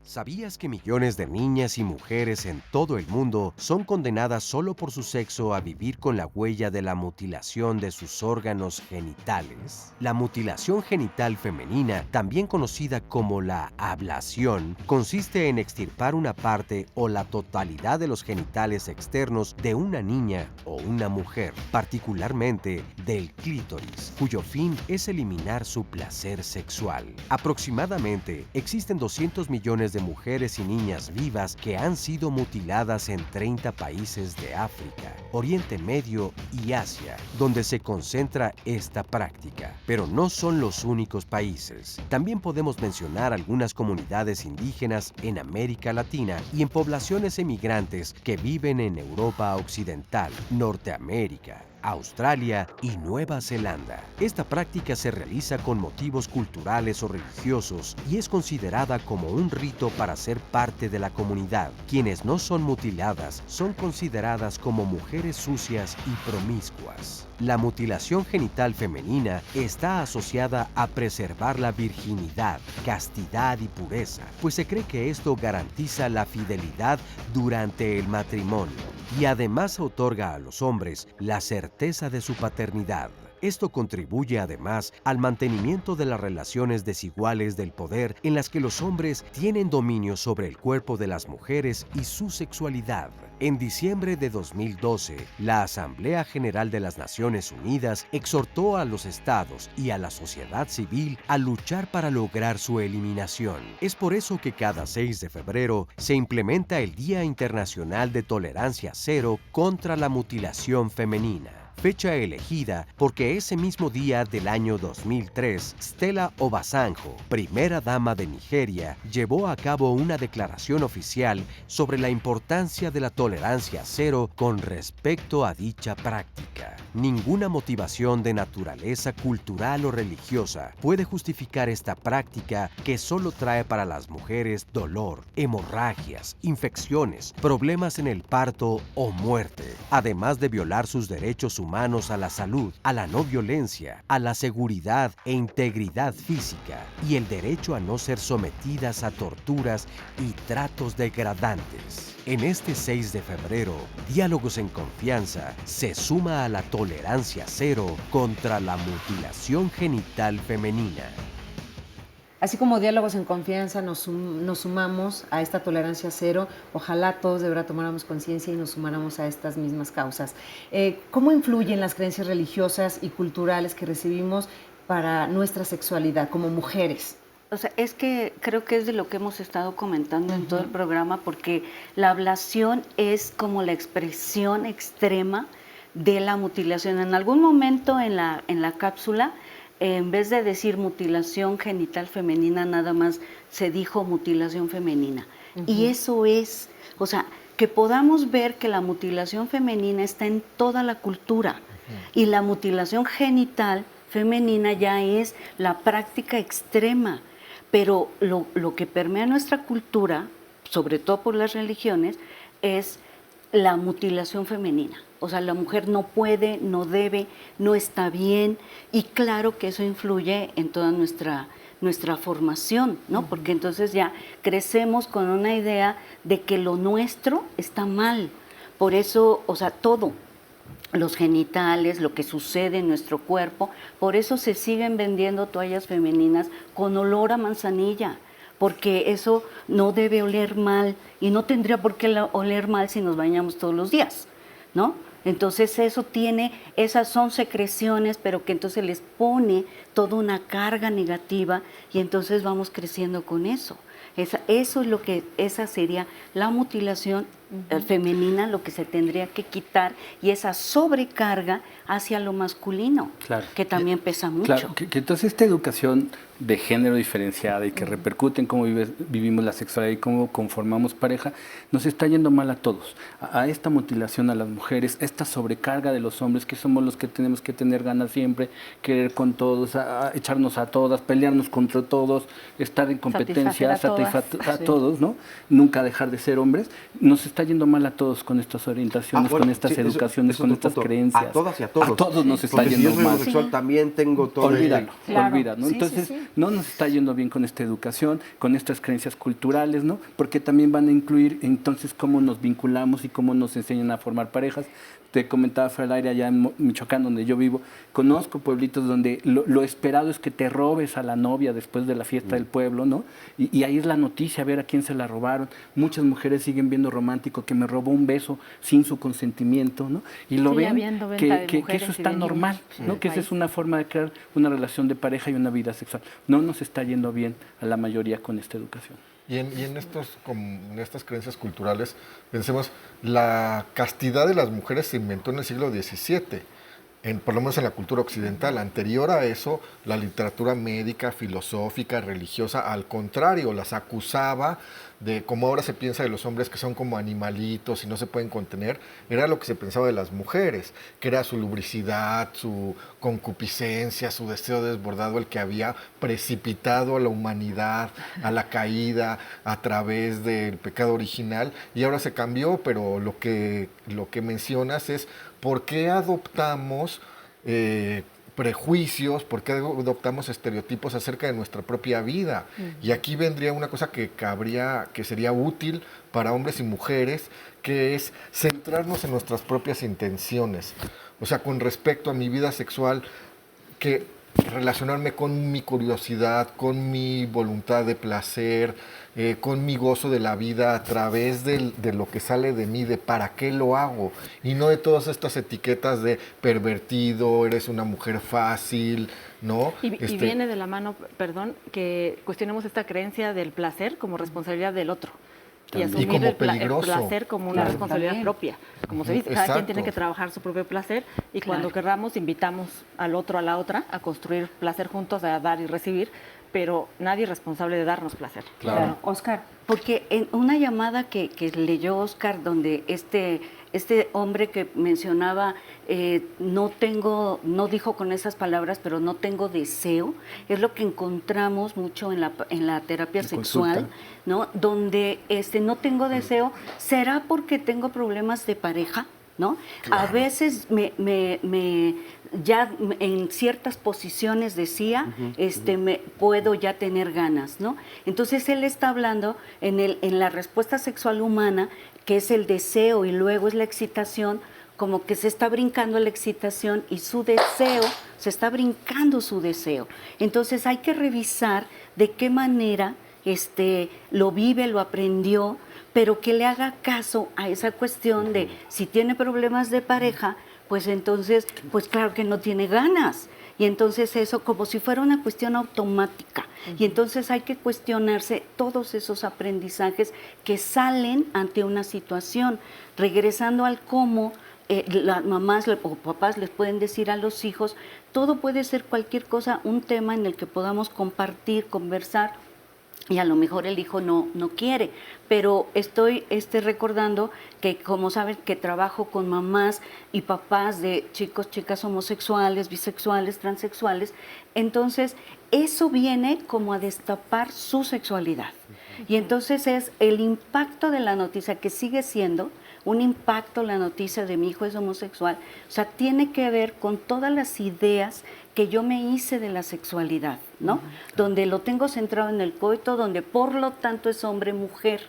¿Sabías que millones de niñas y mujeres en todo el mundo son condenadas solo por su sexo a vivir con la huella de la mutilación de sus órganos genitales? La mutilación genital femenina, también conocida como la ablación, consiste en extirpar una parte o la totalidad de los genitales externos de una niña o una mujer, particularmente del clítoris, cuyo fin es eliminar su placer sexual. Aproximadamente existen 200 millones de mujeres y niñas vivas que han sido mutiladas en 30 países de África, Oriente Medio y Asia, donde se concentra esta práctica. Pero no son los únicos países. También podemos mencionar algunas comunidades indígenas en América Latina y en poblaciones emigrantes que viven en Europa Occidental, Norteamérica, Australia y Nueva Zelanda. Esta práctica se realiza con motivos culturales o religiosos y es considerada como un rito para ser parte de la comunidad. Quienes no son mutiladas son consideradas como mujeres sucias y promiscuas. La mutilación genital femenina está asociada a preservar la virginidad, castidad y pureza, pues se cree que esto garantiza la fidelidad durante el matrimonio y además otorga a los hombres la certeza de su paternidad. Esto contribuye además al mantenimiento de las relaciones desiguales del poder en las que los hombres tienen dominio sobre el cuerpo de las mujeres y su sexualidad. En diciembre de 2012, la Asamblea General de las Naciones Unidas exhortó a los estados y a la sociedad civil a luchar para lograr su eliminación. Es por eso que cada 6 de febrero se implementa el Día Internacional de Tolerancia Cero contra la Mutilación Femenina. Fecha elegida porque ese mismo día del año 2003, Stella Obasanjo, primera dama de Nigeria, llevó a cabo una declaración oficial sobre la importancia de la tolerancia cero con respecto a dicha práctica. Ninguna motivación de naturaleza cultural o religiosa puede justificar esta práctica que solo trae para las mujeres dolor, hemorragias, infecciones, problemas en el parto o muerte, además de violar sus derechos humanos a la salud, a la no violencia, a la seguridad e integridad física y el derecho a no ser sometidas a torturas y tratos degradantes. En este 6 de febrero, Diálogos en Confianza se suma a la tolerancia cero contra la mutilación genital femenina. Así como Diálogos en Confianza nos sumamos a esta tolerancia cero, ojalá todos de verdad tomáramos conciencia y nos sumáramos a estas mismas causas. ¿Cómo influyen las creencias religiosas y culturales que recibimos para nuestra sexualidad como mujeres? O sea, es que creo que es de lo que hemos estado comentando en todo el programa, porque la ablación es como la expresión extrema de la mutilación. En algún momento en la cápsula, en vez de decir mutilación genital femenina, nada más se dijo mutilación femenina. Y eso es, o sea, que podamos ver que la mutilación femenina está en toda la cultura y la mutilación genital femenina ya es la práctica extrema, pero lo que permea nuestra cultura, sobre todo por las religiones, es la mutilación femenina. O sea, la mujer no puede, no debe, no está bien, y claro que eso influye en toda nuestra formación, ¿no? Porque entonces ya crecemos con una idea de que lo nuestro está mal. Por eso, o sea, todo, los genitales, lo que sucede en nuestro cuerpo, por eso se siguen vendiendo toallas femeninas con olor a manzanilla, porque eso no debe oler mal y no tendría por qué oler mal si nos bañamos todos los días, ¿no? Entonces esas son secreciones, pero que entonces les pone toda una carga negativa y entonces vamos creciendo con eso. Eso es esa sería la mutilación femenina, lo que se tendría que quitar, y esa sobrecarga hacia lo masculino, que también pesa mucho. Claro, que entonces esta educación de género diferenciada y que repercute en cómo vivimos la sexualidad y cómo conformamos pareja, nos está yendo mal a todos. A esta mutilación a las mujeres, esta sobrecarga de los hombres, que somos los que tenemos que tener ganas siempre, querer con todos, echarnos a todas, pelearnos contra todos, estar en competencia, satisfacer a todos, ¿no? Nunca dejar de ser hombres. Nos está yendo mal a todos con estas orientaciones, con estas educaciones, con estas creencias. A todas y a todos. A todos nos está Porque yendo si yo soy mal. homosexual también tengo todo. Olvídalo, Claro. ¿no? Entonces, no nos está yendo bien con esta educación, con estas creencias culturales, ¿no? Porque también van a incluir entonces cómo nos vinculamos y cómo nos enseñan a formar parejas. Te comentaba fuera del aire, allá en Michoacán, donde yo vivo, conozco pueblitos donde lo esperado es que te robes a la novia después de la fiesta del pueblo, ¿no? Y ahí es la noticia, a ver a quién se la robaron. Muchas mujeres siguen viendo romántico que me robó un beso sin su consentimiento, ¿no? Y lo ven que eso está normal, ¿no? Que esa es una forma de crear una relación de pareja y una vida sexual. No nos está yendo bien a la mayoría con esta educación. Y en estas creencias culturales, pensemos, la castidad de las mujeres se inventó en el siglo XVII, por lo menos en la cultura occidental. Anterior a eso, la literatura médica, filosófica, religiosa, al contrario, las acusaba de, como ahora se piensa de los hombres que son como animalitos y no se pueden contener, era lo que se pensaba de las mujeres, que era su lubricidad, su concupiscencia, su deseo desbordado, el que había precipitado a la humanidad, a la caída a través del pecado original, y ahora se cambió, pero lo que mencionas es por qué adoptamos prejuicios, por qué adoptamos estereotipos acerca de nuestra propia vida. Y aquí vendría una cosa que sería útil para hombres y mujeres, que es centrarnos en nuestras propias intenciones. O sea, con respecto a mi vida sexual, que relacionarme con mi curiosidad, con mi voluntad de placer, con mi gozo de la vida a través de lo que sale de mí, de para qué lo hago, y no de todas estas etiquetas de pervertido, eres una mujer fácil, ¿no? Y viene de la mano, perdón, que cuestionemos esta creencia del placer como responsabilidad del otro. Y asumir como el peligroso. placer como una responsabilidad propia. Como se dice, cada quien tiene que trabajar su propio placer, y cuando querramos invitamos al otro, a la otra, a construir placer juntos, a dar y recibir, pero nadie es responsable de darnos placer. Claro. Oscar, porque en una llamada que leyó Oscar, donde este hombre que mencionaba, no dijo con esas palabras, pero no tengo deseo, es lo que encontramos mucho en la terapia sexual, ¿no? Donde no tengo deseo, ¿será porque tengo problemas de pareja? ¿No? Claro. A veces ya en ciertas posiciones decía, me puedo ya tener ganas, ¿no? Entonces él está hablando en la respuesta sexual humana, que es el deseo y luego es la excitación, como que se está brincando la excitación y su deseo, se está brincando su deseo. Entonces hay que revisar de qué manera lo vive, lo aprendió, pero que le haga caso a esa cuestión de si tiene problemas de pareja, pues entonces, pues claro que no tiene ganas. Y entonces eso como si fuera una cuestión automática. Y entonces hay que cuestionarse todos esos aprendizajes que salen ante una situación. Regresando al cómo las mamás o papás les pueden decir a los hijos, todo puede ser cualquier cosa, un tema en el que podamos compartir, conversar, y a lo mejor el hijo no quiere, pero estoy recordando que, como saben, que trabajo con mamás y papás de chicos, chicas homosexuales, bisexuales, transexuales, entonces eso viene como a destapar su sexualidad. Y entonces es el impacto de la noticia, que sigue siendo un impacto la noticia de mi hijo es homosexual, o sea, tiene que ver con todas las ideas que yo me hice de la sexualidad, ¿no? Donde lo tengo centrado en el coito, donde por lo tanto es hombre-mujer.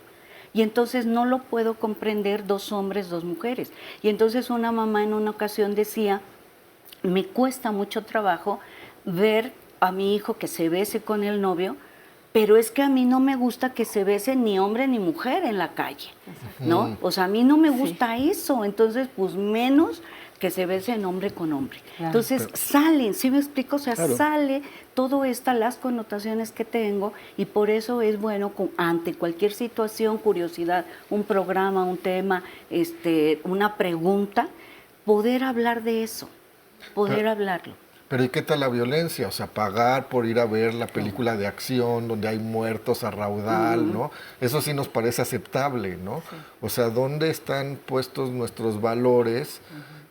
Y entonces no lo puedo comprender dos hombres, dos mujeres. Y entonces una mamá en una ocasión decía, me cuesta mucho trabajo ver a mi hijo que se bese con el novio, pero es que a mí no me gusta que se bese ni hombre ni mujer en la calle, ¿no? O sea, a mí no me gusta eso, entonces pues menos que se besen hombre con hombre. Claro. Entonces salen, ¿sí me explico? O sea, sale todo esto, las connotaciones que tengo, y por eso es bueno ante cualquier situación, curiosidad, un programa, un tema, una pregunta, poder hablar de eso, poder hablarlo. Pero ¿y qué tal la violencia? O sea, pagar por ir a ver la película de acción donde hay muertos a raudal, ¿no? Eso sí nos parece aceptable, ¿no? Sí. O sea, ¿dónde están puestos nuestros valores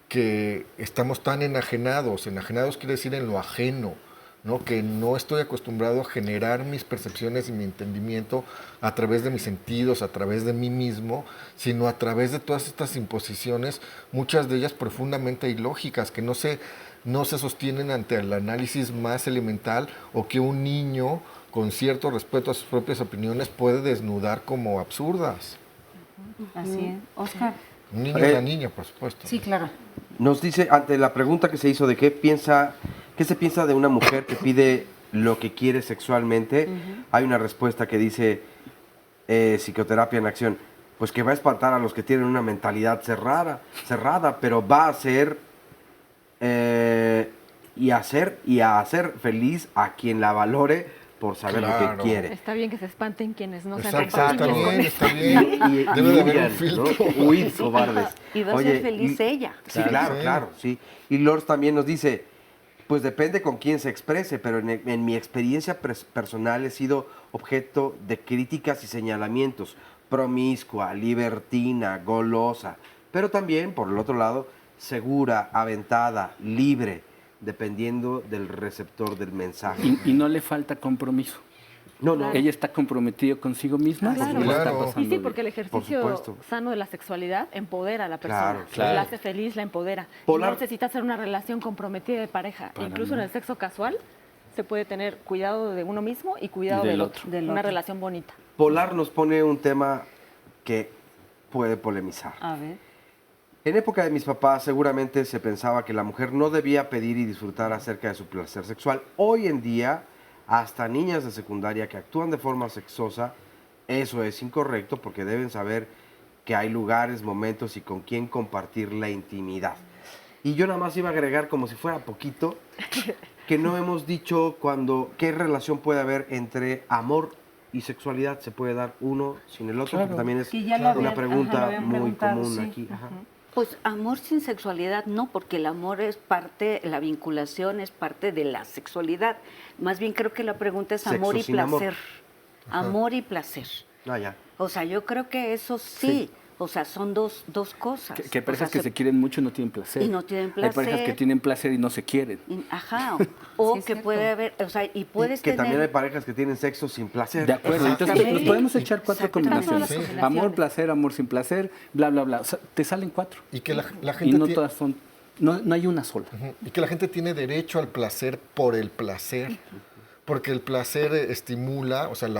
que estamos tan enajenados? Enajenados quiere decir en lo ajeno, ¿no? Que no estoy acostumbrado a generar mis percepciones y mi entendimiento a través de mis sentidos, a través de mí mismo, sino a través de todas estas imposiciones, muchas de ellas profundamente ilógicas, que no se sostienen ante el análisis más elemental, o que un niño, con cierto respeto a sus propias opiniones, puede desnudar como absurdas. Así es. Oscar. Un niño y una niña, por supuesto. Sí, claro. Nos dice, ante la pregunta que se hizo de qué se piensa de una mujer que pide lo que quiere sexualmente, hay una respuesta que dice, psicoterapia en acción, pues que va a espantar a los que tienen una mentalidad cerrada, pero va a hacer y a hacer feliz a quien la valore por saber lo que quiere. Está bien que se espanten quienes no sean Está bien. Debe de haber un filtro. ¿No? Huid, cobardes. Y va a ser feliz ella. Sí, claro, sí. Y Lors también nos dice, pues depende con quién se exprese, pero en mi experiencia personal he sido objeto de críticas y señalamientos, promiscua, libertina, golosa, pero también, por el otro lado, segura, aventada, libre, dependiendo del receptor del mensaje. Y no le falta compromiso. No. Ella está comprometida consigo misma. Claro. Y sí, porque el ejercicio sano de la sexualidad empodera a la persona. Claro. La hace feliz, la empodera. No necesita hacer una relación comprometida de pareja. Incluso en el sexo casual se puede tener cuidado de uno mismo y cuidado del otro. Una relación bonita. Polar nos pone un tema que puede polemizar. A ver. En época de mis papás seguramente se pensaba que la mujer no debía pedir y disfrutar acerca de su placer sexual. Hoy en día, hasta niñas de secundaria que actúan de forma sexosa, eso es incorrecto porque deben saber que hay lugares, momentos y con quién compartir la intimidad. Y yo nada más iba a agregar, como si fuera poquito, que no hemos dicho qué relación puede haber entre amor y sexualidad. ¿Se puede dar uno sin el otro? Porque también es una pregunta muy común aquí. Pues amor sin sexualidad no, porque el amor es parte, la vinculación es parte de la sexualidad. Más bien creo que la pregunta es amor y placer. Amor y placer. Ya. O sea, yo creo que eso sí. O sea, son dos cosas. Que hay parejas que se quieren mucho y no tienen placer. Y no tienen placer. Hay parejas que tienen placer y no se quieren. O que puede haber, o sea, y puedes que tener... también hay parejas que tienen sexo sin placer. De acuerdo, entonces nos podemos echar 4 combinaciones. Sí. Amor, placer, amor sin placer, bla, bla, bla. O sea, te salen 4. Y que la gente... Y no todas son... No hay una sola. Y que la gente tiene derecho al placer por el placer. Porque el placer estimula, o sea,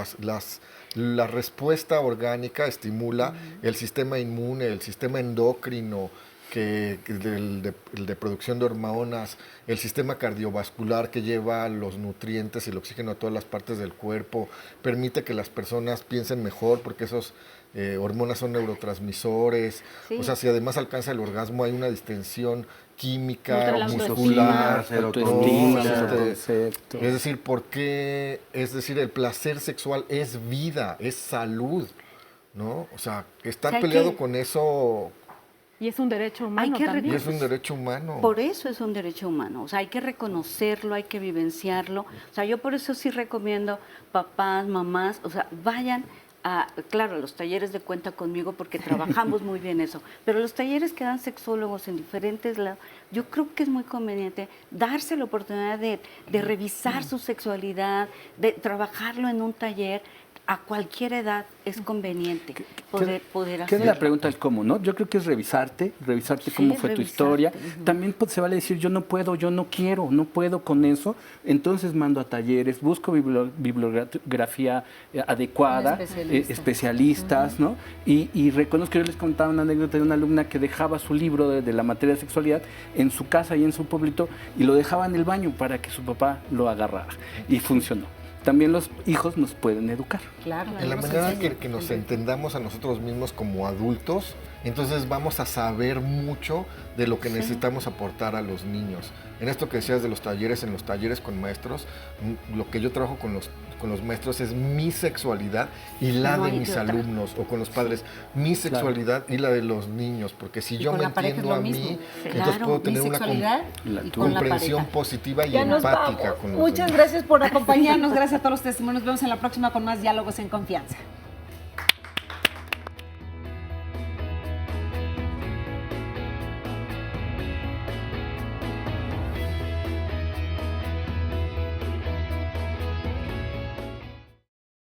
la respuesta orgánica estimula el sistema inmune, el sistema endocrino, el de producción de hormonas, el sistema cardiovascular que lleva los nutrientes y el oxígeno a todas las partes del cuerpo, permite que las personas piensen mejor porque esos hormonas son neurotransmisores, Sí. o sea, si además alcanza el orgasmo hay una distensión química, Nutre la muscular, autoestima, todo, autoconcepto. es decir, porque, es decir, el placer sexual es vida, es salud, ¿no? O sea, estar O sea, hay peleado que- con eso Y es un derecho humano Hay que también. y es un derecho humano. Por eso es un derecho humano, o sea, hay que reconocerlo, hay que vivenciarlo. O sea, yo por eso sí recomiendo papás, mamás, o sea, vayan a, claro, los talleres de Cuenta Conmigo porque trabajamos muy bien eso, pero los talleres que dan sexólogos en diferentes lados, yo creo que es muy conveniente darse la oportunidad de revisar su sexualidad, de trabajarlo en un taller. A cualquier edad es conveniente poder ¿Qué es hacerlo. la pregunta del cómo, no? Yo creo que es revisarte cómo fue tu historia. También pues, se vale decir, yo no puedo, yo no quiero, no puedo con eso. Entonces mando a talleres, busco bibliografía adecuada, especialistas, ¿no? Y reconozco, yo les contaba una anécdota de una alumna que dejaba su libro de la materia de sexualidad en su casa y en su pueblito y lo dejaba en el baño para que su papá lo agarrara. Y funcionó. También los hijos nos pueden educar. Claro. En la manera que nos entendamos a nosotros mismos como adultos, entonces vamos a saber mucho de lo que necesitamos aportar a los niños. En esto que decías de los talleres, en los talleres con maestros, lo que yo trabajo con los maestros es mi sexualidad y la de mis alumnos, o con los padres, mi sexualidad y la de los niños, porque si yo me entiendo a mí, entonces puedo tener una comprensión positiva y Ya nos empática vamos. con los Muchas demás. gracias por acompañarnos, gracias a todos los testimonios. Nos vemos en la próxima con más Diálogos en Confianza.